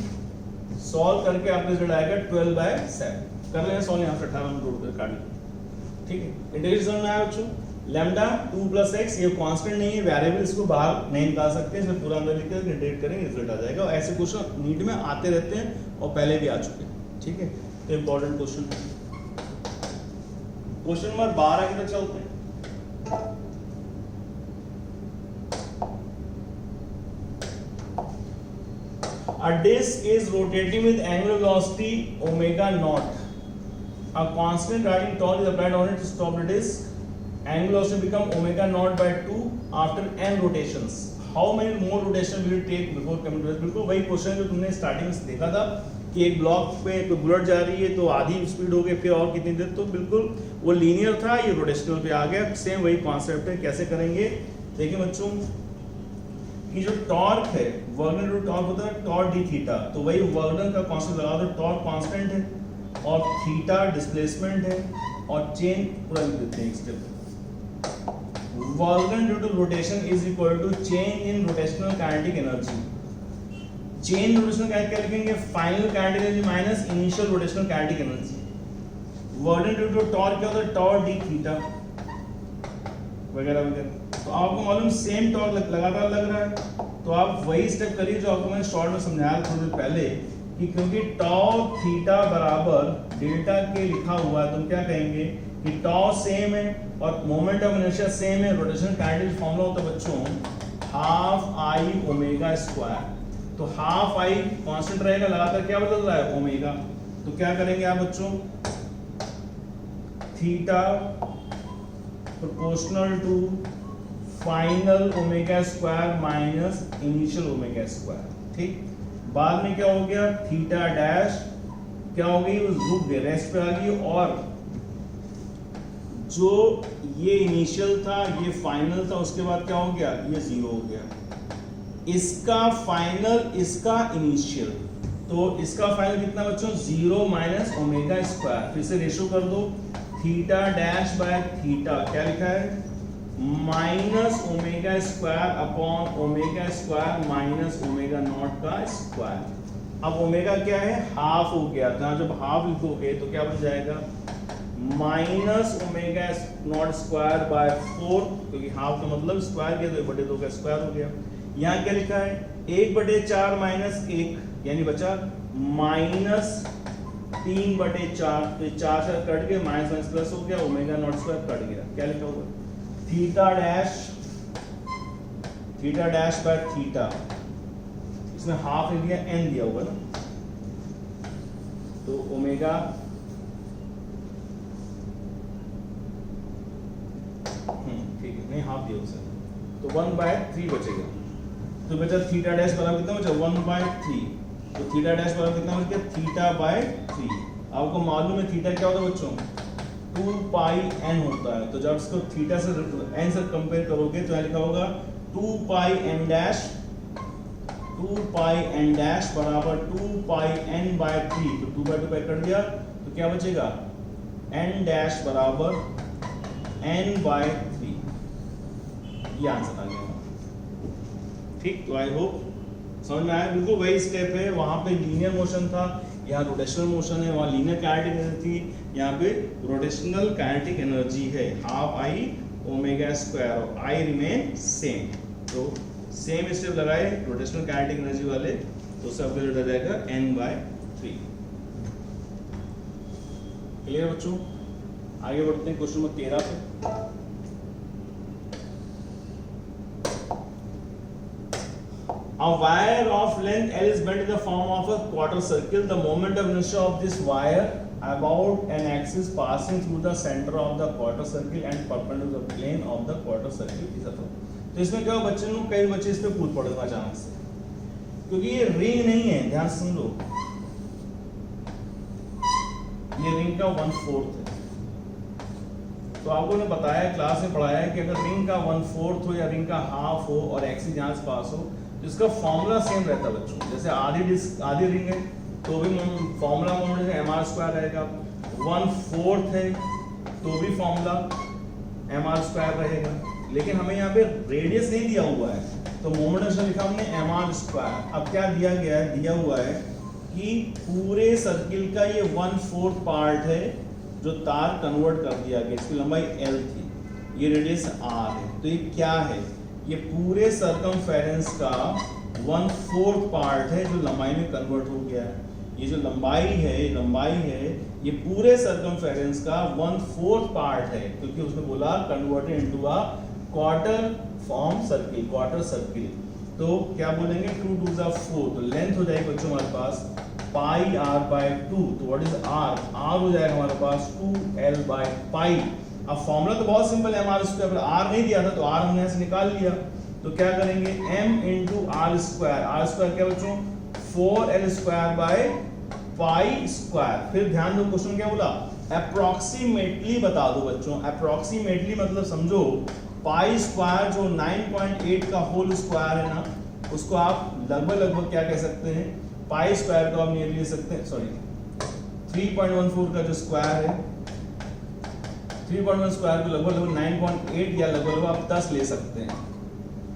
सॉल्व करके आपका रिजल्ट आएगा 12 बाय 7। कर लेंगे सॉल्व, यहाँ से 18 में जोड़ कर काट लेंगे ठीक है। इंटीग्रेशन समझ में आया बच्चों। लैम्डा 2 प्लस एक्स ये कांस्टेंट नहीं है, वेरिएबल, इसको बाहर नहीं निकाल सकते, इसमें पूरा अंदर लिख कर इंटीग्रेट करेंगे रिजल्ट आ जाएगा। और ऐसे क्वेश्चन नीट में आते रहते हैं और पहले भी आ चुके हैं ठीक है। तो इंपॉर्टेंट क्वेश्चन, क्वेश्चन नंबर 12 की तरफ चलते हैं। A disk is rotating with angular velocity omega naught. A constant guiding torque is applied on it to stop the disk. Angular velocity become omega naught by 2 after n rotations. How many more rotation will it take before coming to rest? बिल्कुल वही question जो तुमने starting में देखा था कि एक block पे कोई बुलेट जा रही है तो आधी स्पीड हो गई, फिर और कितनी देर, तो बिल्कुल वो लीनियर था, ये रोटेशनल पे आ गया। सेम वही कॉन्सेप्ट है, कैसे करेंगे देखिए बच्चों कि जो टॉर्क है वर्क डन टॉर्क होता है टॉर्क डी थीटा, तो वही वर्क डन का कांस्टेंट लगा दो, टॉर्क कांस्टेंट है और थीटा डिस्प्लेसमेंट है और चेन पूरा लिख देते हैं step. Work done due to rotation is equal to change in rotational kinetic energy. Change rotational kinetic क्या लिखेंगे final kinetic energy minus initial rotational kinetic energy. Work done due to torque क्या होता है torque D theta वगैरह वगैरह। तो आपको मालूम सेम टॉर्क लगातार लग रहा है, तो आप वही स्टेप करिए जो आपको मैंने शॉर्ट में समझाया थोड़ी देर पहले कि क्योंकि टॉ थीटा बराबर डेल्टा के लिखा हुआ है, तो हम क्या कहेंगे कि टॉ सेम है और मोमेंट ऑफ इनर्शिया सेम है। रोटेशन काइनेटिक फॉर्मूला होता है बच्चों हाफ आई ओमेगा स्क्वायर। तो हाफ आई कांस्टेंट रहेगा, लगातार क्या बदल रहा है ओमेगा। तो क्या करेंगे आप बच्चों theta proportional to final omega square minus initial omega square ठीक। बाद में क्या हो गया थीटा डैश क्या हो गई रुक गई रेस्ट पे आ गई, और जो ये इनिशियल था ये फाइनल था, उसके बाद क्या हो गया ये जीरो हो गया। इसका फाइनल इसका इनिशियल, तो इसका फाइनल कितना बच्चों 0 माइनस ओमेगा स्क्वायर। फिर से रेशो कर दो थीटा डैश बाय थीटा क्या लिखा है minus omega square upon omega square minus omega naught का स्क्वायर। अब ओमेगा क्या है हाफ हो गया था, जब हाफ लिखोगे तो क्या बन जाएगा minus omega naught square by 4, क्योंकि हाफ का मतलब स्क्वायर किया तो 1/2 का स्क्वायर हो गया। यहाँ क्या लिखा है 1/4 माइनस 1 यानी बचा माइनस 3/4, तो 4 से कट के माइनस माइनस प्लस हो गया ओमेगा नॉट स्क्वायर कट गया। क्या लिखा हुआ थीटा डैश बाय थीटा, इसमें हाफ लिख दिया एन दिया हुआ ना, तो ओमेगा ठीक है नहीं हाफ दिया उसे, तो 1/3 बचेगा। तो बचा थीटा डैश बराबर कितना बचा 1/3, तो थीटा डैश बराबर कितना बच गया थीटा/3। आपको मालूम है थीटा क्या होता है बच्चों 2 पाई n होता है, तो जब इसको थीटा से n से कंपेयर करोगे तो यहाँ लिखा होगा 2 पाई n डैश बराबर 2 पाई n/3, तो 2/2 कट गया, तो क्या बचेगा n डैश बराबर n/3। ये आंसर आ गया ठीक। तो आई होप समझ में आया? बिल्कुल वही स्टेप है, वहां पे लीनियर मोशन था, यहाँ रोटेशनल मोशन है, वहाँ लीनियर काइनेटिक एनर्जी थी, यहाँ पे रोटेशनल काइनेटिक एनर्जी है, हाफ आई ओमेगा स्क्वायर और आई रिमेन सेम। तो सेम स्टेप लगाए रोटेशनल काइनेटिक एनर्जी वाले, तो सब रिजल्ट आ जाएगा n/3। क्लियर बच्चों? आगे बढ़ते हैं क्वेश्चन नंबर 13 पे। A wire of length L is bent in the form of a quarter circle. The moment of inertia of this wire about an axis passing through the center of the quarter circle and perpendicular to the plane of the quarter circle is a. तो इसमें क्या बच्चे लोग, कई बच्चे इस पे कूद पड़ेगा अचानक से, क्योंकि ये रिंग नहीं है, ध्यान से सुन लो, ये रिंग का 1/4 है। तो आपको ने बताया, क्लास में पढ़ाया है कि अगर रिंग का 1/4 हो या रिंग का हाफ हो और एक्सिस यहाँ से पास हो, इसका फॉर्मूला सेम रहता है बच्चों। जैसे आधी रिंग है तो भी फॉर्मूला मोमेंट mr² रहेगा, 1/4 है तो भी फॉर्मूला mr² रहेगा। लेकिन हमें यहाँ पे रेडियस नहीं दिया हुआ है, तो मोमेंट लिखा हमने mr²। अब क्या दिया गया है? दिया हुआ है कि पूरे सर्किल का ये 1/4 पार्ट है जो तार कन्वर्ट कर दिया गया, इसकी लंबाई L थी, ये रेडियस R है। तो ये क्या है? ये पूरे सरकमफेरेंस का 1/4 पार्ट है जो लंबाई में कन्वर्ट हो गया है। ये जो लंबाई है ये पूरे सरकमफेरेंस का 1/4 पार्ट है, क्योंकि उसने बोला converted into a quarter form circle, quarter circle. तो क्या बोलेंगे? 2 2 4, तो लेंथ हो जाएगी बच्चों हमारे पास पाई r/2। तो व्हाट इज r? r हो जाएगा हमारे पास 2l/पाई। अब फॉर्मूला तो बहुत सिंपल है, mr², r नहीं दिया था तो r हमने यहाँ से निकाल लिया। तो क्या करेंगे? m × r²। क्या बच्चों? 4l² फिर ध्यान दो, क्वेश्चन क्या बोला? अप्रोक्सीमेटली बता दो बच्चों। अप्रोक्सीमेटली मतलब समझो पाई² जो 9.8 का होल स्क्वायर है ना, उसको आप लगभग क्या कह सकते हैं? पाई² को आप नियरली ले सकते हैं, सॉरी 3.14 का जो स्क्वायर है, 3.1 स्क्वायर को लगभग 9.8 या लगभग आप 10 ले सकते हैं।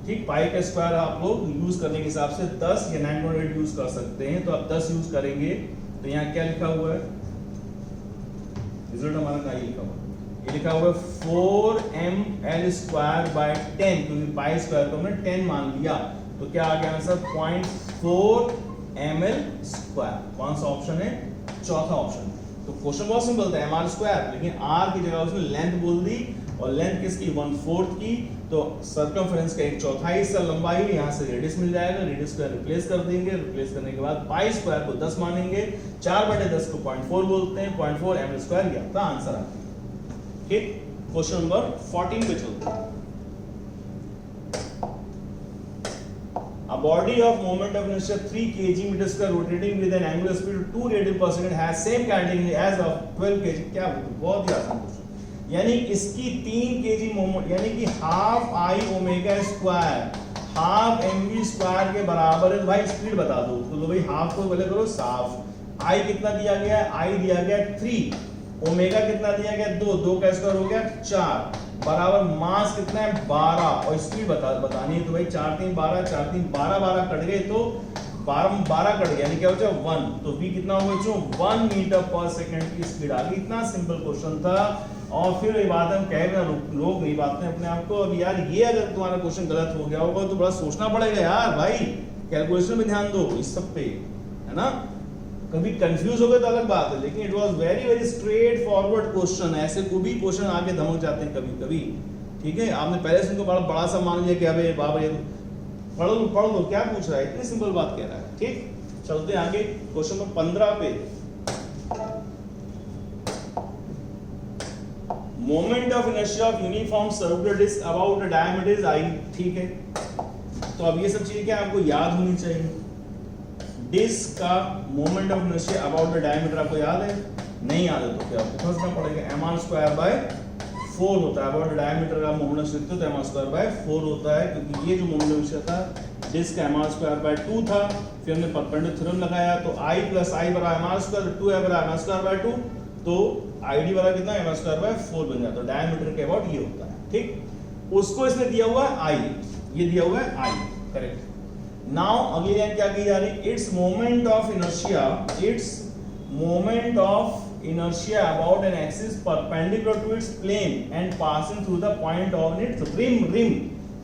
ठीक, पाई का स्क्वायर आप लोग यूज करने के हिसाब से 10 या 9.8 यूज कर सकते हैं। तो आप 10 यूज करेंगे तो यहाँ क्या लिखा हुआ है? रिजल्ट हमारा क्या लिखा हुआ है? ये लिखा हुआ है 4ml²/10, क्योंकि पाई² को हमने 10 मान लिया। तो क्या आ गया आंसर? 0.4 ml²। कौन सा ऑप्शन है? चौथा ऑप्शन। तो क्वेश्चन बहुत सिंपल था, mr², लेकिन r की जगह उसने लेंथ बोल दी, और लेंथ किसकी? 1/4 की। तो सरकमफेरेंस का 1/4 हिस्सा लंबाई, यहाँ से रेडियस मिल जाएगा, रेडियस को रिप्लेस कर देंगे, रिप्लेस करने के बाद पाई² को 10 मानेंगे, 4/10 को 0.4 बोलते हैं, 0.4 ml² ये आपका आंसर आता है। ठीक, क्वेश्चन नंबर 14 पे चलते हैं। A body of moment of inertia 3 kg/m² rotating with an angular speed of 2 radians/s has same kinetic energy as of 12 kg। क्या बहुत ही आसान क्वेश्चन। यानी इसकी 3 kg मोमेंट, यानी कि half I omega square half mv² के बराबर है। तो भाई स्पीड बता दो। तो भाई हाफ को पहले करो साफ। आई कितना दिया गया है? आई दिया गया 3, ओमेगा कितना दिया गया? 2 का स्क्वायर हो गया 4, बराबर मास कितना है? 12, और स्पीड बतानी है। तो भाई 4 3 12, 4 3 12, 12 कट गए तो 12 कट गया, यानी क्या हो जाए 1। तो v कितना होगा बच्चों? 1 मीटर/सेकंड की स्पीड आ गई। इतना सिंपल क्वेश्चन था। और फिर ये बात हम कह रहे हैं, लोग नहीं बातें अपने आप को। अब यार ये अगर तुम्हारा क्वेश्चन गलत हो गया होगा तो बड़ा सोचना पड़ेगा यार। भाई कैलकुलेशन में ध्यान दो इस सब पे, है ना। कभी कंफ्यूज हो गए तो अलग बात है, लेकिन it was very straight forward question. ऐसे कोई भी क्वेश्चन आके धमक जाते हैं कभी कभी। ठीक है, आपने पहले से उनको बड़ा सा मान लिया कि अबे बाबा ये पढ़ लो क्या पूछ रहा है, इतनी सिंपल बात कह रहा है। ठीक, चलते हैं आगे क्वेश्चन नंबर 15 पे। Moment of inertia of uniform circular disc about the diameter is I। ठीक है, तो अब ये सब चीजें क्या आपको याद होनी चाहिए। डिस्क का moment of inertia about the diameter आपको याद है? नहीं याद है तो क्या आपको समझना पड़ेगा। mr²/4 होता है। अबाउट द डायमीटर का मोमेंट लिखते तो mr²/4 होता है, क्योंकि ये जो मोमेंट ऑफ इनर्शिया था डिस्क का mr²/2 था। फिर हमने परपेंडिकुलर थ्योरम लगाया तो I + I बराबर mr², 2I बराबर mr²/2, तो ID बराबर कितना? mr²/4 बन जाता है। डायमीटर के अबाउट ये होता है। ठीक, उसको इसने दिया हुआ है I, ये दिया हुआ है I, करेक्ट। नाउ अगली लाइन क्या की जा रही, its moment of inertia about an axis perpendicular to its plane and passing through the point on its rim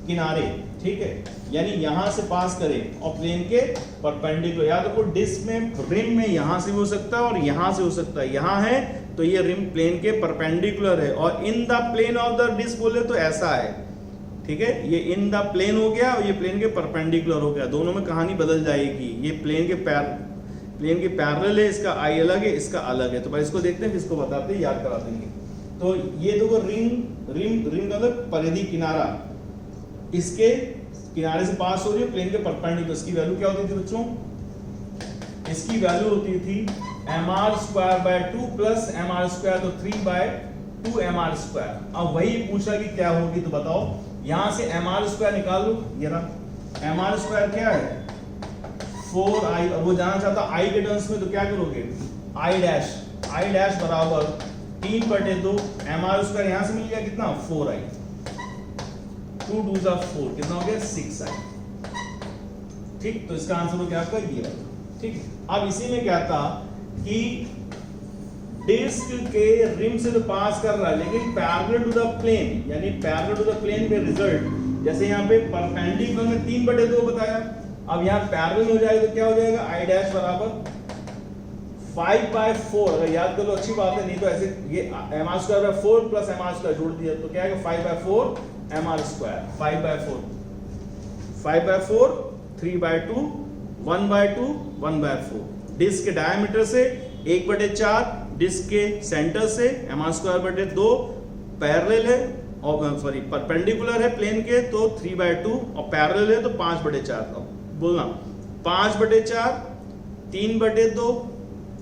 किनारे, ठीक है, यानी यहां से पास करे और प्लेन के परपेंडिकुलर, या तो डिस्क में रिम में यहां से भी हो सकता है और यहां से हो सकता है, यहां है तो ये रिम प्लेन के परपेंडिकुलर है, और in the plane of the disc बोले तो ऐसा है, ठीक है, ये इन द प्लेन हो गया और ये प्लेन के परपेंडिकुलर हो गया, दोनों में कहानी बदल जाएगी, ये प्लेन के पैरेलल है, इसका आई अलग है, इसका अलग है, तो भाई इसको देखते हैं, इसको बताते हैं, याद करा देंगे। तो ये देखो रिंग मतलब परिधि किनारा, इसके किनारे से पास हो रही है प्लेन के परपेंडिकुलर, इसकी वैल्यू क्या होती थी बच्चों, इसकी वैल्यू होती थी mr² / 2 प्लस mr², तो 3/2 mr²। अब वही पूछा कि क्या होगी, तो बताओ, यहां से mr² निकाल लो, ये रहा mr² क्या है 4i, अब वो जाना चाहता i के टर्म्स में, तो क्या करोगे i डैश बराबर 3/2 mr² यहां से मिल गया कितना 4i, 2 2 4 कितना हो गया 6i, ठीक, तो इसका आंसर हो गया आपका ये वाला, ठीक। अब इसी में क्या था कि डिस्क के रिम से तो पास कर रहा है, लेकिन पैरेलल टू द प्लेन, यानी पैरेलल टू द प्लेन में रिजल्ट, जैसे यहाँ पे परपेंडिकुलर में 3/2 बताया, अब यहाँ पैरेलल हो जाएगा तो क्या हो जाएगा i डैश बराबर 5/4, अगर याद कर लो अच्छी बात है, नहीं तो ऐसे ये mr²/4 प्लस mr² जोड़ दिया तो क्या आएगा 5/4 mr², 5/4 3/2 1/2 1/4, डिस्क के डायमीटर से 1/4, डिस्क के सेंटर से mr²/2, पैरेलल है और सॉरी परपेंडिकुलर है प्लेन के तो 3/2, और पैरेलल है तो 5/4, बोलना 5/4 3/2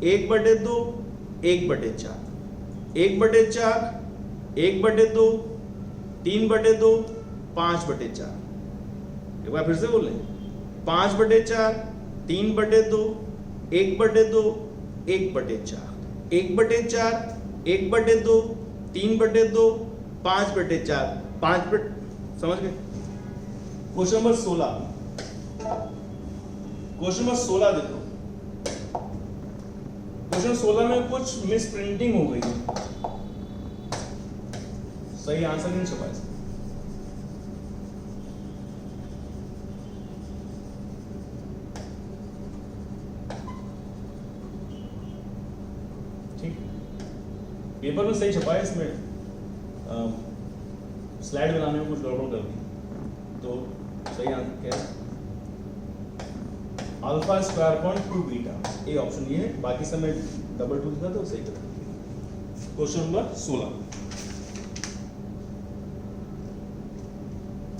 1/2 1/4 1/4 1/2 3/2 5/4, एक बार फिर से बोले 5/4 3/2 1/2 1/4 1/4 1/2 3/2 5/4 5, समझ गए। क्वेश्चन नंबर 16, क्वेश्चन नंबर 16 देखो, क्वेश्चन 16 में कुछ मिस प्रिंटिंग हो गई है, सही आंसर नहीं छपा इसका, ठीक, पेपर में सही छपा है, इसमें स्लाइड बनाने में कुछ गड़बड़ कर दी, तो सही आंसर क्या है α² बीटा, ए ऑप्शन ये है, बाकी सब में डबल 2 था तो सही कर। क्वेश्चन नंबर 16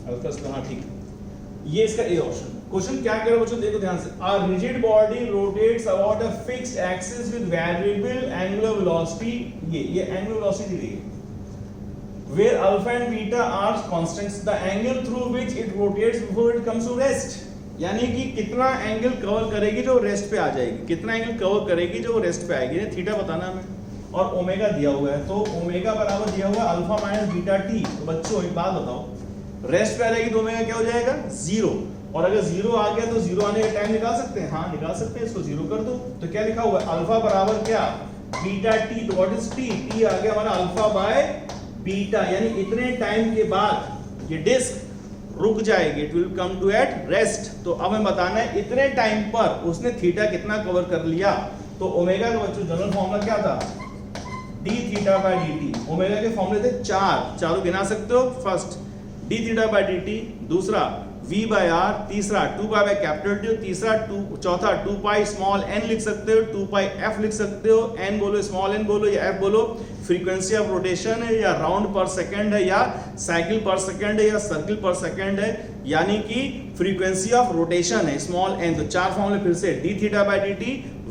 α², हाँ ठीक, ये इसका ए ऑप्शन। क्वेश्चन क्या कह रहा है बच्चों, देखो ध्यान से, a rigid body rotates about a fixed axis with variable angular velocity, ये angular velocity दी गई है, where alpha and beta are constants, the angle through which it rotates before it comes to rest, यानी कि कितना angle cover करेगी जो rest पे आ जाएगी, कितना एंगल कवर करेगी जो रेस्ट पे आएगी, थीटा बताना हमें, और ओमेगा दिया हुआ है, तो ओमेगा बराबर दिया हुआ है अल्फा माइनस बीटा टी। तो बच्चों एक बात बताओ, रेस्ट पे आ जाएगी तो ओमेगा क्या हो जाएगा 0, और अगर 0 आ गया तो 0 आने का टाइम निकाल सकते हैं, हाँ निकाल सकते हैं, इसको 0 कर दो, तो क्या लिखा हुआ है अल्फा बराबर क्या बीटा टी, तो व्हाट इज टी, टी आ गया हमारा अल्फा बाय बीटा, यानी इतने टाइम के बाद ये डिस्क रुक जाएगी, it will come to at rest. तो अब हमें बताना है इतने टाइम पर उसने थीटा कितना कवर कर लिया, तो ओमेगा का बच्चों जनरल फॉर्मूला क्या था d theta by dt, omega के फॉर्मूले थे चारों गिना सकते हो, first d theta by dt, दूसरा v बाय r, तीसरा 2 बाय कैपिटल टी, तीसरा चौथा 2 पाई स्मॉल n लिख सकते हो, 2 पाई f लिख सकते हो, n बोलो स्मॉल n बोलो या f बोलो, फ्रीक्वेंसी ऑफ रोटेशन है या राउंड पर सेकंड है या साइकिल पर सेकंड है या सर्किल पर सेकंड है, यानी कि फ्रीक्वेंसी ऑफ रोटेशन है स्मॉल n। तो चार फॉर्मूले फिर से d theta by dt,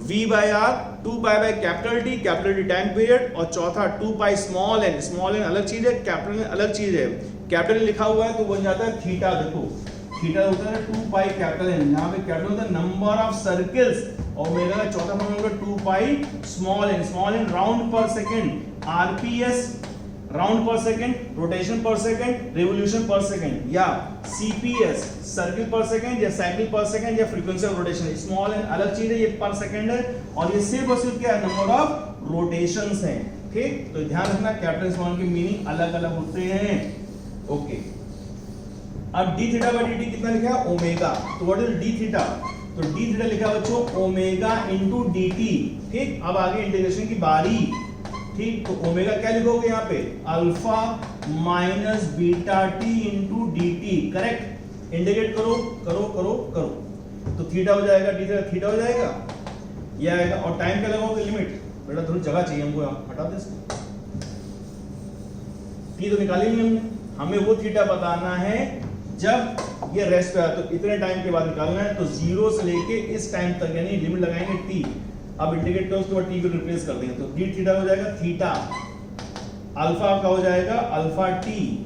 v by r, 2 pi by capital T time period, और चौथा 2 पाई स्मॉल n अलग चीज है, कैपिटल n अलग चीज है, कैपिटल लिखा हुआ है तो बन जाता है थीटा, देखो थीटा होता है 2 पाई कैपिटल n, यहाँ पे कैपिटल होता है नंबर ऑफ सर्कल्स, और मेरा चौथा formula 2 pi small n round पर सेकंड, आरपीएस राउंड पर सेकेंड, रोटेशन पर सेकेंड, रेवोल्यूशन पर सेकेंड, या सीपीएस सर्किल पर सेकेंड, या साइकिल पर सेकेंड, या frequency of rotation. Small and अलग चीज है, ये पर सेकेंड है, और ये सिर्फ और सिर्फ क्या है, नंबर ऑफ रोटेशंस हैं। ठीक, तो ध्यान रखना कैपिटल स्मॉल के मीनिंग अलग अलग होते हैं। ओके, अब D theta by D T कितना लिखा है, ओमेगा। तो व्हाट इज डी थीटा, तो डी थीटा लिखा है बच्चों ओमेगा इंटू डी टी। ठीक, अब आगे इंटीग्रेशन की बारी। ठीक, तो ओमेगा क्या लिखोगे यहाँ पे, alpha minus beta T into D T. Correct, integrate करो करो करो करो, तो थीटा हो जाएगा, डी थीटा थीटा हो जाएगा, ये आएगा। और टाइम क्या लगाओगे, लिमिट। बेटा थोड़ी जगह चाहिए हमको, हटा दे इसको, टी तो निकाली नहीं हमने, हमें वो थीटा बताना है जब ये रेस्ट पे आया, तो इतने टाइम के बाद निकालना है। तो 0 से लेके इस टाइम तक, यानी लिमिट लगाएंगे टी। अब इंटीग्रेट करो, उसके बाद टी को रिप्लेस कर देंगे, तो डी थीटा हो जाएगा थीटा, अल्फा का हो जाएगा alpha T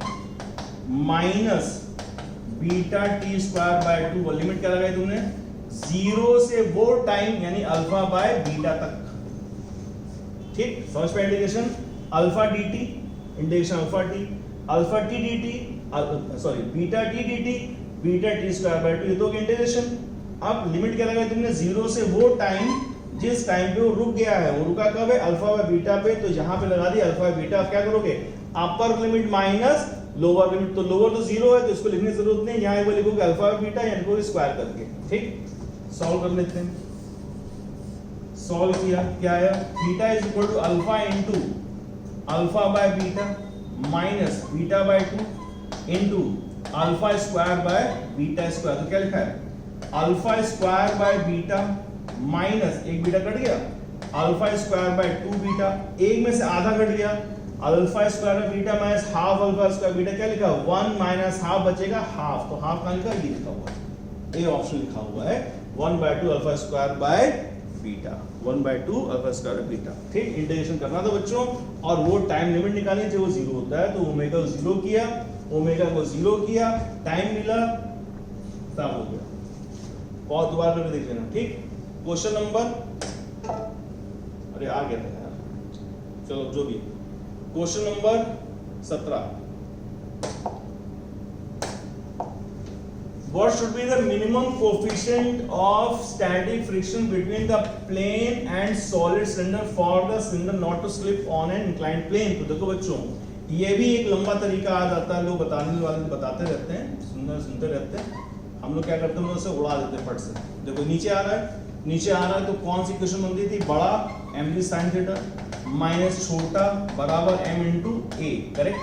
minus beta T square by 2। Limit क्या लगाई तुमने, 0 से वो टाइम यानी अल्फा बाय बीटा तक। ठीक, फर्स्ट पे integration alpha D T, integration alpha T D T, sorry beta T D T, beta T square by 2, ये तो इंटीग्रेशन। अब लिमिट क्या लगाई तुमने, 0 से वो टाइम जिस टाइम पे वो रुक गया है, वो रुका कब है, अल्फा बाय बीटा पे। तो यहां पे लगा दिया अल्फा बाय बीटा। अब क्या करोगे, upper limit minus lower limit, तो लोअर तो 0 है तो इसको लिखने की जरूरत नहीं, यहां वो लिखोगे अल्फा बाय बीटा, यानी को स्क्वायर करके। ठीक, सॉल्व कर लेते हैं। सॉल्व किया, क्या आया, theta is equal to alpha into alpha by beta minus beta by 2 into alpha square by beta square. तो क्या लिखा है, alpha square by beta minus एक बीटा कट गया, अल्फा स्क्वायर बाय 2 बीटा, एक में से आधा कट गया, alpha square by beta minus half alpha square beta. क्या लिखा, 1 माइनस हाफ बचेगा हाफ, तो हाफ का लिखा, ये लिखा हुआ है, ए ऑप्शन लिखा हुआ है 1/2 alpha square by beta, 1/2 alpha square by beta. ठीक, इंटीग्रेशन करना था बच्चों, और वो टाइम लिमिट निकालनी चाहिए, वो 0 होता है, तो ओमेगा को 0 किया, ओमेगा को 0 किया, टाइम मिला, तब हो गया। बहुत दोबारा करके देख लेना। ठीक, क्वेश्चन नंबर, अरे आ गया था यार, चलो जो भी, question number 17, what should be the minimum coefficient of static friction between the plane and solid cylinder for the cylinder not to slip on an inclined plane। तो देखो बच्चों, ये भी एक लंबा तरीका आ जाता है, लोग बताने वाले बताते रहते हैं, सुनते रहते हैं, हम लोग क्या करते हैं, उसे उड़ा देते हैं फट से। देखो नीचे आ रहा है, नीचे आ रहा है, तो कौन सी इक्वेशन बनती थी, बड़ा m जी साइन थीटा माइनस छोटा बराबर m इंटू ए। करेक्ट,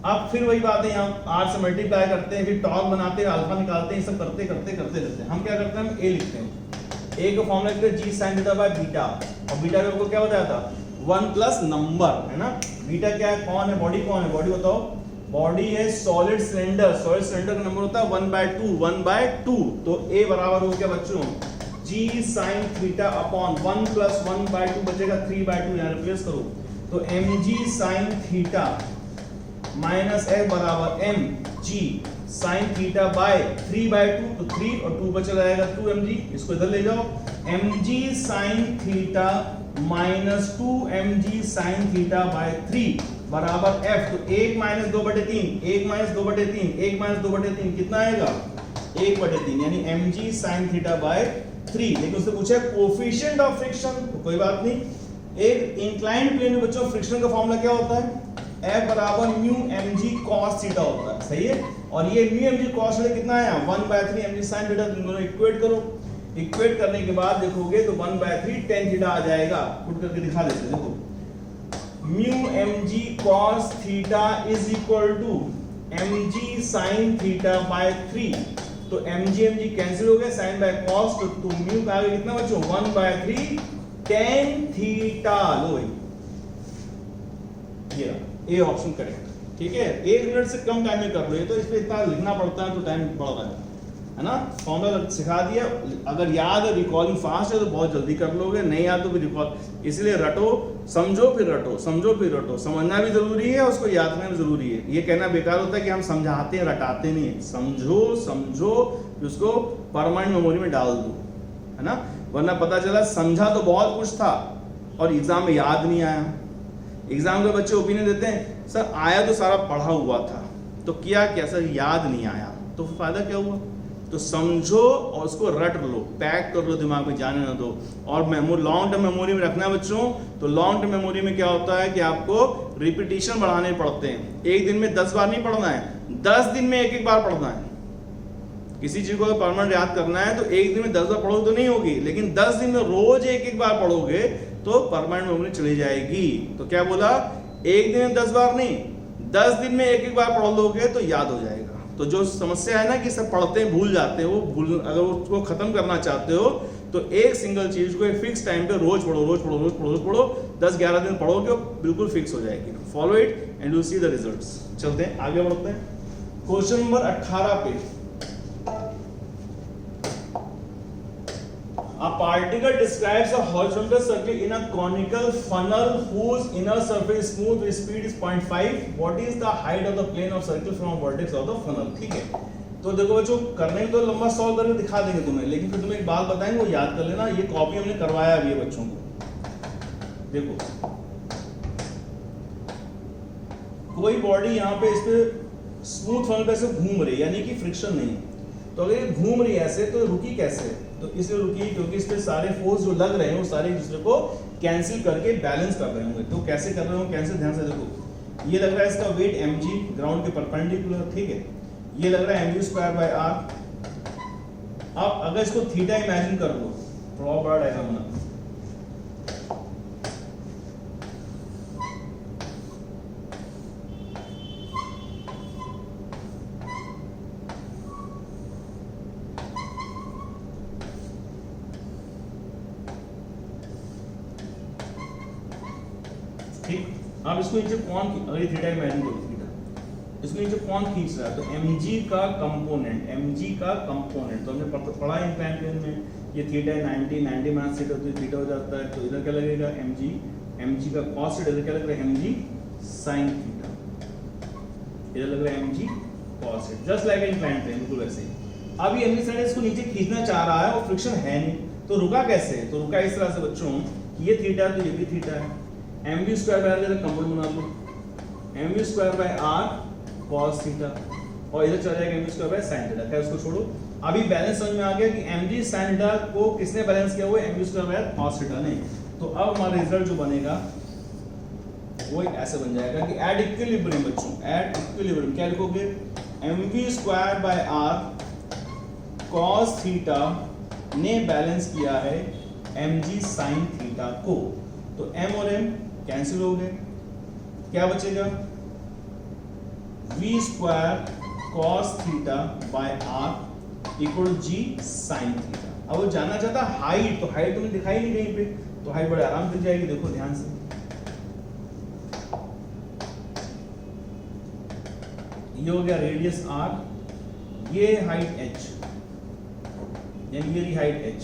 अब फिर वही बात है, यहाँ r से मल्टीप्लाई करते हैं, फिर टॉर्क बनाते हैं, अल्फा निकालते हैं, सब करते करते करते रहते हैं। हम क्या करते हैं, हम a लिखते हैं, a का फॉर्मूला लिखते हैं जी साइन थीटा बाय बीटा, और बीटा का आपको क्या बताया था, 1 प्लस नंबर, है ना। बीटा क्या है, कौन है, बॉडी कौन है, बॉडी बताओ, बॉडी है सॉलिड सिलेंडर, सॉलिड सिलेंडर का नंबर होता है 1/2, तो a बराबर हो गया बच्चों g sin theta upon 1 plus 1/2 बचेगा 3/2, यहाँ रिप्लेस करो, तो mg sin theta minus f बराबर mg sin थीटा बाय 3/2, तो 3 और 2 बचा रहेगा 2mg, इसको इधर ले जाओ, mg sin theta minus 2mg sin theta by 3 बराबर f, तो 1 माइनस 2/3, 1 माइनस 2/3, 1 माइनस 2/3 कितना आएगा, 1/3, यानी mg sin थीटा बाय 3। लेकिन उससे पूछा कोफिशिएंट ऑफ फ्रिक्शन, तो कोई बात नहीं, एक इंक्लाइंड प्लेन में बच्चों फ्रिक्शन का फॉर्मूला क्या होता है, F बराबर म्यू mg cos थीटा होता है, सही है। और ये म्यू mg cos थीटा कितना आया, 1/3 mg sin थीटा, तुम दोनों इक्वेट करो, इक्वेट करने के बाद देखोगे तो 1/3 tan थीटा आ जाएगा, पुट करके दिखा देते हैं। देखो mu mg cos theta is equal to mg sin theta by 3, तो mg mg कैंसिल हो गया, sin बाय cos, तो म्यू का आगे कितना बच्चों 1/3 tan थीटा। लो भाई, ये ए ऑप्शन करेक्ट, ठीक है। 1 मिनट से कम टाइम में कर लो, ये तो इस पे इतना लिखना पड़ता है तो टाइम बढ़ रहा है ना। फॉर्मूला सिखा दिया, अगर याद है, रिकॉलिंग फास्ट है तो बहुत जल्दी कर लोगे, नहीं याद तो फिर रिकॉल, इसलिए रटो, समझो फिर रटो, समझो फिर रटो, समझना भी जरूरी है, उसको याद करना भी जरूरी है। ये कहना बेकार होता है कि हम समझाते हैं रटाते नहीं है, समझो समझो उसको परमानेंट मेमोरी में डाल दो, है ना, वरना पता चला समझा तो बहुत कुछ था और एग्जाम में याद नहीं आया। एग्जाम के बच्चे ओपिनियन देते हैं सर आया तो सारा पढ़ा हुआ था, तो किया क्या सर, याद नहीं आया, तो फायदा क्या हुआ? तो समझो और उसको रट लो, पैक कर लो, दिमाग में जाने ना दो। और लॉन्ग टर्म मेमोरी में रखना है बच्चों। तो लॉन्ग टर्म मेमोरी में क्या होता है कि आपको रिपीटिशन बढ़ाने पड़ते हैं। एक दिन में 10 बार नहीं पढ़ना है, 10 दिन में एक एक बार पढ़ना है। किसी चीज को अगर परमानेंट याद करना है तो एक दिन में 10 बार पढ़ोगे तो नहीं होगी, लेकिन 10 दिन में रोज एक एक बार पढ़ोगे तो परमानेंट मेमोरी चली जाएगी। तो क्या बोला, एक दिन में 10 बार नहीं, 10 दिन में एक एक बार पढ़ लोगे तो याद हो जाएगा। तो जो समस्या है ना कि सब पढ़ते हैं भूल जाते हैं, वो अगर उसको खत्म करना चाहते हो तो एक सिंगल चीज को एक फिक्स टाइम पे रोज पढ़ो, रोज पढ़ो, रोज पढ़ो, रोज पढ़ो, 10-11 दिन पढ़ोगे बिल्कुल फिक्स हो जाएगी। Follow it and you see the results. चलते हैं आगे बढ़ते हैं क्वेश्चन नंबर 18 पे। A particle describes a horizontal circle in a conical funnel whose inner surface is smooth with speed is 0.5. What is the height of the plane of circle from vertex of the funnel? ठीक है, तो देखो बच्चों करने तो लंबा solve करके दिखा देंगे तुम्हें, लेकिन फिर तुम्हें एक बात बताएंगे वो याद कर लेना। ये कॉपी हमने करवाया अभी बच्चों को। देखो कोई बॉडी यहाँ पे इस पे स्मूथ फनल पे से घूम रही है, यानी कि फ्रिक्शन नहीं है। तो अगर ये घूम रही है ऐसे तो रुकी कैसे? तो इसलिए रुकी क्योंकि इस पे सारे फोर्स जो लग रहे हैं वो सारे एक दूसरे को कैंसिल करके बैलेंस कर रहे होंगे। तो कैसे कर रहे हो कैंसिल, ध्यान से देखो। ये लग रहा है इसका वेट mg ग्राउंड के परपेंडिकुलर, ठीक है। ये लग रहा है mv²/r। अब अगर इसको थीटा इमेजिन कर लो, थोड़ा बड़ा डायग्राम बना, ठीक। अब इसको नीचे कौन, अगर ये थीटा इमेजिन करो, थीटा, इसको नीचे कौन खींच रहा है? तो mg का कंपोनेंट, mg का कंपोनेंट। तो हमने पढ़ा इंक्लाइन प्लेन में ये थीटा है 90 माइनस थीटा, तो थीटा हो जाता है। तो इधर क्या लगेगा mg का cos थीटा, इधर क्या लग रहा है mg sin थीटा, इधर लग रहा है mg cos theta, just like incline plane, बिल्कुल वैसे ही। अब ये mg sin इसको नीचे खींचना चाह रहा है और फ्रिक्शन है नहीं, तो रुका कैसे? तो रुका इस तरह से बच्चों, ये थीटा तो ये भी थीटा है, mv²/r का कंपोनेंट बना लो, mv²/r cos थीटा, और इधर चला जाएगा mv² sin थीटा। क्या उसको छोड़ो। अभी बैलेंस समझ में आ गया कि mg sin थीटा को किसने बैलेंस किया हुआ है? mv² cos थीटा ने। तो अब हमारा रिजल्ट जो बनेगा वो ऐसे बन जाएगा कि एट इक्विलिब्रियम बच्चों, एट इक्विलिब्रियम क्या लिखोगे? mv²/r cos थीटा ने बैलेंस किया है mg sin थीटा को। तो m और m कैंसिल हो गए, क्या बचेगा? v² cos theta by r equal g sin theta. अब वो जानना चाहता हाइट, तो हाइट तुम्हें दिखाई नहीं कहीं पे, तो हाइट बड़े आराम से जाएगी। देखो ध्यान से, ये हो गया रेडियस r, ये हाइट h, यानी ये हाइट h।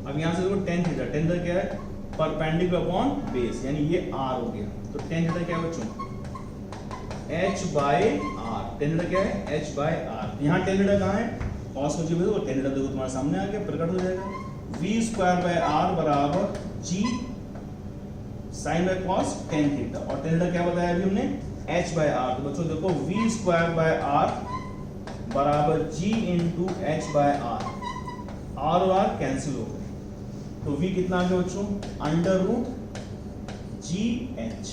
अब यहां से देखो tan थीटा, tan थीटा क्या है? परपेंडिकुलर अपॉन बेस, यानी ये r हो गया। तो tan थीटा क्या है बच्चों? h/r। tan थीटा क्या है? h/r। यहाँ tan थीटा कहाँ है? cos को देखो, tan थीटा देखो तुम्हारे सामने आ गया, प्रकट हो जाएगा। v² बराबर g sin by cos tan theta, और tan थीटा क्या बताया अभी हमने? h/r। तो बच्चों देखो v²/r बराबर g into h/r, r और r कैंसिल हो गए, तो v कितना आ गया बच्चों? √gh,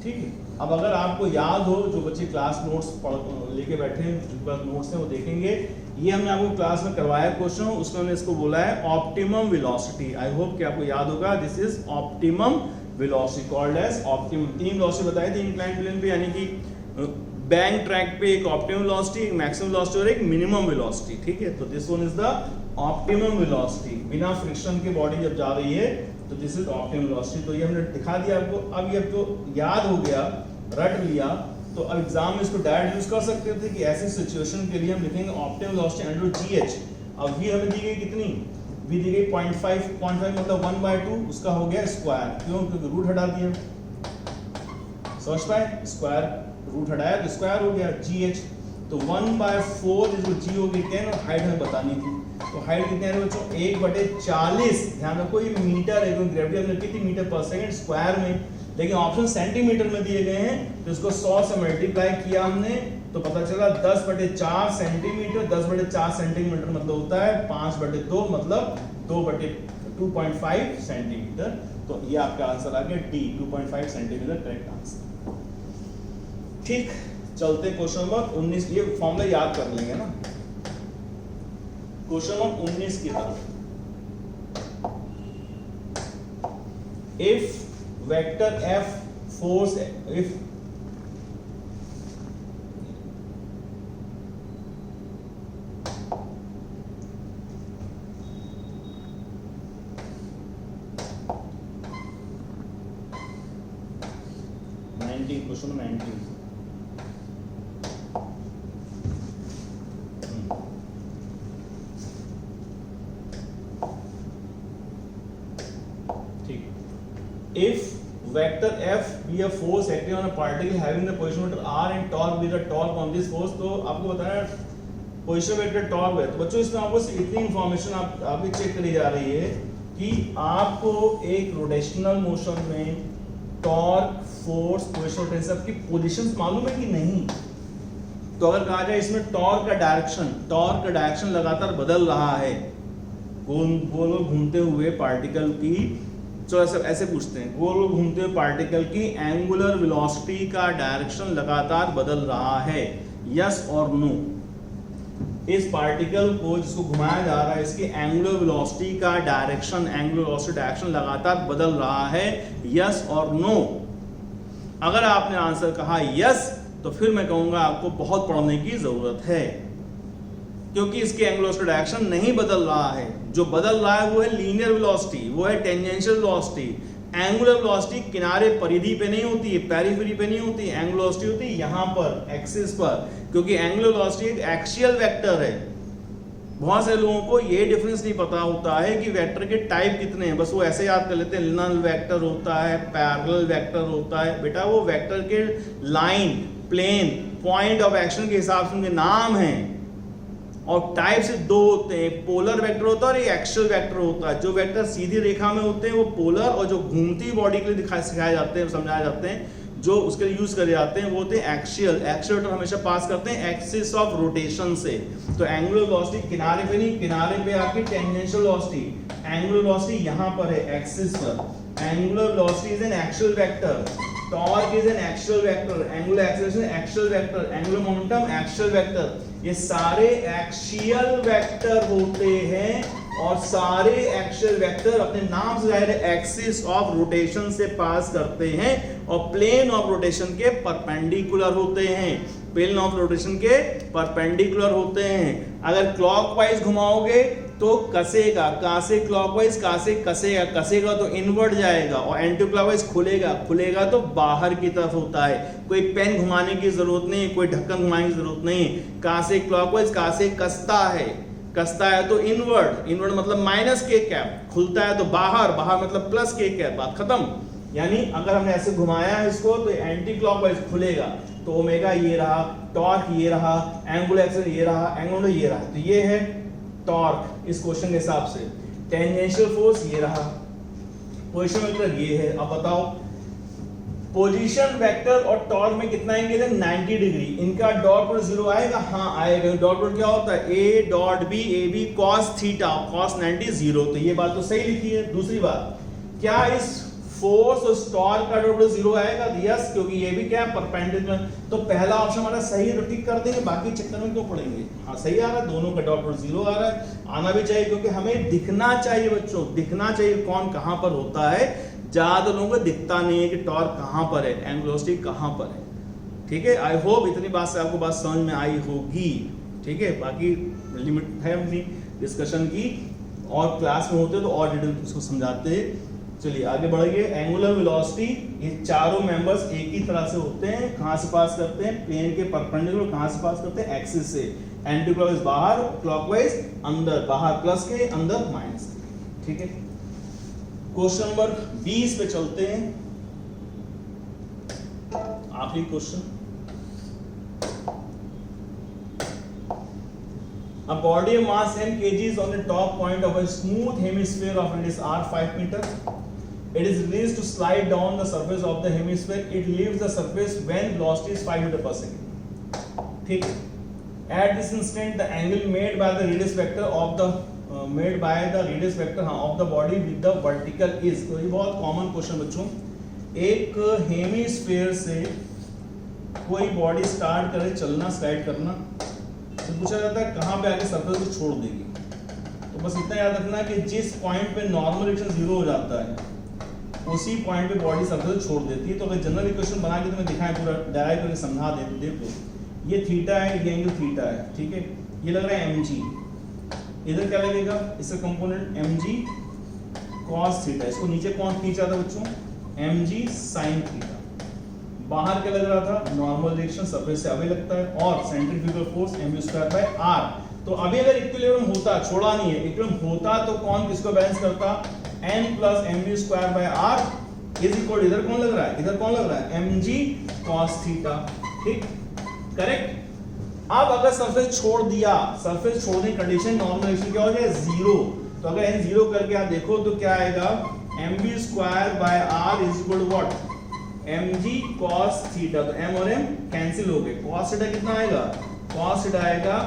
ठीक है। अब अगर आपको याद हो, जो बच्चे क्लास नोट्स लेके बैठे हैं, जिनके पास नोट्स हैं वो देखेंगे, ये हमने आपको क्लास में करवाया क्वेश्चन, उसमें हमने इसको बोला है ऑप्टिमम वेलोसिटी। आई होप कि आपको याद होगा, this is optimum velocity called as optimum. 3 velocity बताई थी इंक्लाइन प्लेन पे, यानी कि बैंक ट्रैक पे एक ऑप्टिमम वेलोसिटी, एक मैक्सिमम वेलोसिटी और एक मिनिमम वेलोसिटी, ठीक है। तो this one is the optimum velocity, बिना फ्रिक्शन के बॉडी जब जा रही है तो दिस इज ऑप्टिमम वेलोसिटी। तो ये हमने दिखा दिया आपको। अब ये आपको याद हो गया, रट लिया, तो अब एग्जाम में इसको डायरेक्ट यूज कर सकते थे कि ऐसी सिचुएशन के लिए हम लिखेंगे ऑप्टिमम वेलोसिटी अंडर gh। अब v हमें दी गई कितनी? v दी गई 0.5, 0.5 मतलब 1/2, उसका हो गया स्क्वायर। क्यों? क्योंकि रूट हटा दिया, समझ पाए? स्क्वायर रूट हटाया तो स्क्वायर हो गया gh। तो 1/4 जो g होगी 10, और हाइट हमें बतानी थी। तो हाइट कितने है बच्चों? 1/40। ध्यान रखो ये मीटर है, क्योंकि ग्रेविटी हमने की थी मीटर पर सेकंड स्क्वायर में, लेकिन ऑप्शन सेंटीमीटर में दिए गए हैं, तो इसको 100 से मल्टीप्लाई किया हमने तो पता चला 10/4 सेंटीमीटर। 10/4 सेंटीमीटर मतलब होता है 5/2 मतलब 2/5 सेंटीमीटर। तो ये आपका आंसर आ गया डी, 2.5 सेंटीमीटर करेक्ट आंसर। ठीक, चलते क्वेश्चन नंबर 19। ये फॉर्मूला याद कर लेंगे ना। क्वेश्चन नंबर 19 की तरफ, if vector F force if question 19 ठीक, if vector f be a force acting on a particle having the position vector r and torque be the torque on this force, तो आपको बताया position vector torque है। तो बच्चों इसमें आपको इतनी इंफॉर्मेशन आपकी चेक करी जा रही है कि आपको एक रोटेशनल मोशन में टॉर्क, फोर्स, पोजीशन टेंसर की पोजीशंस मालूम है कि नहीं। तो अगर कहा जाए इसमें टॉर्क का डायरेक्शन लगातार बदल रहा है, गोल घूमते हुए पार्टिकल की, तो ऐसे पूछते हैं, गोल घूमते हुए पार्टिकल की एंगुलर वेलोसिटी का डायरेक्शन लगातार बदल रहा है, यस और नो। इस पार्टिकल को जिसको घुमाया जा रहा है इसकी एंगुलर वेलोसिटी का डायरेक्शन लगातार बदल रहा है, यस और नो। अगर आपने आंसर कहा यस तो फिर मैं कहूंगा आपको बहुत पढ़ने की जरूरत है, क्योंकि इसके एंगुलर डायरेक्शन नहीं बदल रहा है। जो बदल रहा है वो है लीनियर वेलोसिटी, वो है टेंजेंशियल वेलोसिटी। एंगुलर वेलोसिटी किनारे परिधि पे नहीं होती है, पेरिफेरी पे नहीं होती, एंगुलर वेलोसिटी होती है यहाँ पर, एक्सिस पर, क्योंकि एंगुलर वेलोसिटी एक एक्सियल वेक्टर है। बहुत से लोगों को ये डिफरेंस नहीं पता होता है कि वेक्टर के टाइप कितने हैं, बस वो ऐसे याद कर लेते हैं, नल वेक्टर होता है, पैरेलल वेक्टर होता है। बेटा वो वेक्टर के line, plane, point of action के हिसाब से उनके नाम हैं, और टाइप से दो होते हैं, पोलर वेक्टर होता है और एक्सियल वेक्टर होता है। जो वेक्टर सीधी रेखा में होते हैं वो पोलर, और जो घूमती बॉडी के लिए सिखाए जाते हैं, समझाए जाते हैं, जो उसके लिए यूज करे जाते हैं वो होते हैं एक्सियल। एक्सियल वेक्टर हमेशा पास करते हैं एक्सिस ऑफ रोटेशन से। तो एंगुलर वेलोसिटी किनारे पे नहीं, किनारे पे आपकी टेंजेंशियल वेलोसिटी, एंगुलर वेलोसिटी यहाँ पर है एक्सिस पर। Angular velocity is an axial vector, torque is an axial vector, angular acceleration axial vector, angular momentum axial vector. ये सारे एक्सियल वेक्टर होते हैं, और सारे एक्सियल वेक्टर अपने नाम से जाहिर है एक्सिस ऑफ रोटेशन से पास करते हैं और प्लेन ऑफ रोटेशन के परपेंडिकुलर होते हैं, प्लेन ऑफ रोटेशन के परपेंडिकुलर होते हैं। अगर क्लॉकवाइज घुमाओगे तो कसेगा, कासे क्लॉकवाइज, कासे कसेगा, कसेगा तो इनवर्ड जाएगा, और एंटी क्लॉकवाइज खुलेगा तो बाहर की तरफ होता है। कोई पेन घुमाने की जरूरत नहीं, कोई ढक्कन घुमाने की जरूरत नहीं। कासे क्लॉकवाइज, कासे कसता है तो इनवर्ड मतलब माइनस के कैप, खुलता है तो बाहर मतलब प्लस के कैप, बात खत्म। यानी अगर हमने ऐसे घुमाया है इसको तो एंटी क्लॉकवाइज खुलेगा, तो ओमेगा ये रहा, टॉर्क ये रहा, एंगुलर एक्सेलरेशन ये रहा, एंगुलर ये रहा, तो ये है टॉर्क इस क्वेश्चन के हिसाब से। टेंजेंशियल फोर्स ये रहा, पोजीशन वेक्टर ये है। अब बताओ पोजीशन वेक्टर और टॉर्क में कितना एंगल है, 90 डिग्री। इनका डॉट प्रोडक्ट 0 आएगा, हाँ आएगा। डॉट प्रोडक्ट क्या होता है, A dot B, A B cos theta, cos 90 0। तो ये बात तो सही लिखी है। दूसरी बात, क्या इस फोर्स और टॉर्क का डॉट प्रोडक्ट 0 आएगा, यस, क्योंकि ये भी क्या है परपेंडिकुलर। तो पहला ऑप्शन हमारा सही है, तो टिक कर देंगे, बाकी चक्कर में क्यों पड़ेंगे। हाँ सही आ रहा है, दोनों का डॉट प्रोडक्ट 0 आ रहा है, आना भी चाहिए, क्योंकि हमें दिखना चाहिए बच्चों, दिखना चाहिए कौन कहां पर होता है। ज्यादा लोगों को दिखता नहीं है कि टॉर्क कहां पर है, एंगुलर वेलोसिटी कहां पर है। ठीक है, आई होप इतनी बात से आपको बात समझ में आई होगी। ठीक है, बाकी लिमिट है अपनी डिस्कशन की, और क्लास में होते तो और डिटेल उसको समझाते हैं। चलिए आगे बढ़िए। एंगुलर वेलोसिटी, ये चारों मेंबर्स एक ही तरह से होते हैं। कहां से पास करते हैं, प्लेन के परपेंडिकुलर। कहां से पास करते हैं, एक्सिस से। एंटी क्लॉकवाइज बाहर, क्लॉकवाइज अंदर, बाहर प्लस के, अंदर माइनस के। ठीक है, क्वेश्चन नंबर 20 पे चलते हैं, आखिरी question. A body of mass m kg is on the top point of a smooth hemisphere of radius r 5 meter. It is released to slide down the surface of the hemisphere. It leaves the surface when velocity is 5 meter per second. ठीक है. At this instant, the angle made by the radius vector of the body with the vertical is. तो ये बहुत common question बच्चों. एक hemisphere से कोई body start करे चलना, स्लाइड करना, तो पूछा जाता है कहाँ पे आके सरफेस को छोड़ देगी. तो बस इतना याद रखना कि जिस पॉइंट पे नॉर्मल रिएक्शन जीरो हो जाता है उसी पॉइंट पे बॉडी सरफेस छोड़ देती है. तो अगर जनरल इक्वेशन बना के तुम्हें दिखाएं, पूरा डायरेक्ट करके समझा दे, देखो ये थीटा है, ये एंगल थीटा है, ठीक है. ये लग रहा है mg, इधर क्या लगेगा, इसका कंपोनेंट mg cos थीटा. इसको नीचे कौन खींचा था बच्चों, mg sin थीटा. बाहर क्या लग रहा था, नॉर्मल रिएक्शन सरफेस से अवे लगता है, और सेंट्रीफ्यूगल फोर्स mv²/r. तो अभी अगर इक्विलिब्रियम होता, छोड़ा नहीं है, इक्विलिब्रियम होता तो कौन किसको बैलेंस करता, n + mv²/r इज इक्वल, इधर कौन लग रहा है, इधर कौन लग रहा है, mg cos थीटा. ठीक, करेक्ट. अब अगर सरफेस छोड़ दिया, सरफेस छोड़ने की कंडीशन नॉर्मल रिएक्शन क्या हो जाए, जीरो. तो अगर n जीरो करके आप देखो तो क्या आएगा, mv²/r is equal to what, mg cos theta. तो m और m कैंसिल हो गए. cos थीटा कितना आएगा, cos थीटा आएगा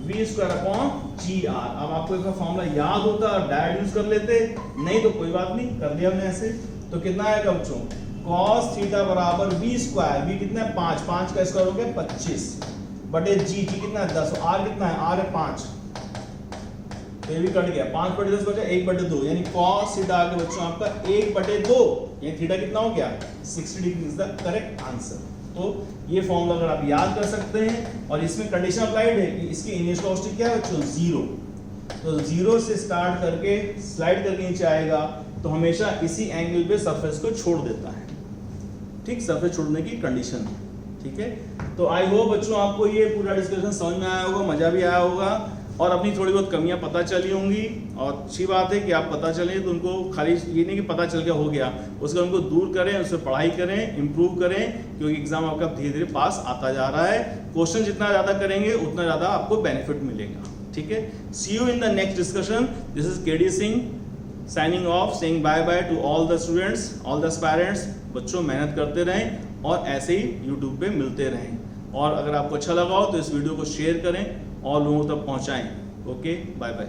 v²/gr. अब आपको इसका फॉर्मूला याद होता और डायरेक्ट यूज कर लेते, नहीं तो कोई बात नहीं, कर दिया हमने ऐसे. तो कितना आएगा बच्चों, cos थीटा बराबर v², v कितना है 5, 5 का स्क्वायर हो गया 25 बटे g, g कितना है 10, r कितना है, r है 5, तो ये भी कट गया, 5/10 बचा 1/2, यानी cos थीटा आगे बच्चों आपका 1/2, ये थीटा कितना हो गया, 60 degree is the correct answer. तो ये फॉर्मूला अगर आप याद कर सकते हैं, और इसमें कंडीशन अप्लाइड है कि इसकी इनिशियल वेलोसिटी क्या है बच्चों, जीरो. तो जीरो से स्टार्ट करके स्लाइड करके नीचे आएगा, तो हमेशा इसी एंगल पे सरफेस को छोड़ देता है. ठीक, सरफेस छोड़ने की कंडीशन. ठीक है, तो आई होप बच्चों आपको ये पूरा डिस्कशन समझ में आया होगा, मजा भी आया होगा, और अपनी थोड़ी बहुत कमियां पता चली होंगी. और अच्छी बात है कि आप पता चले तो उनको खाली ये नहीं कि पता चल गया हो गया, उसका उनको दूर करें, उससे पढ़ाई करें, इंप्रूव करें, क्योंकि एग्जाम आपका धीरे धीरे पास आता जा रहा है. क्वेश्चन जितना ज़्यादा करेंगे उतना ज़्यादा आपको बेनिफिट मिलेगा. ठीक है, see you in the next discussion. This is KD Singh signing off, saying bye bye to all the students, all the parents. बच्चों मेहनत करते रहें और ऐसे ही यूट्यूब पे मिलते रहें. और अगर आपको अच्छा लगा हो तो इस वीडियो को शेयर करें और लोगों तक पहुंचाएं. Okay, bye bye.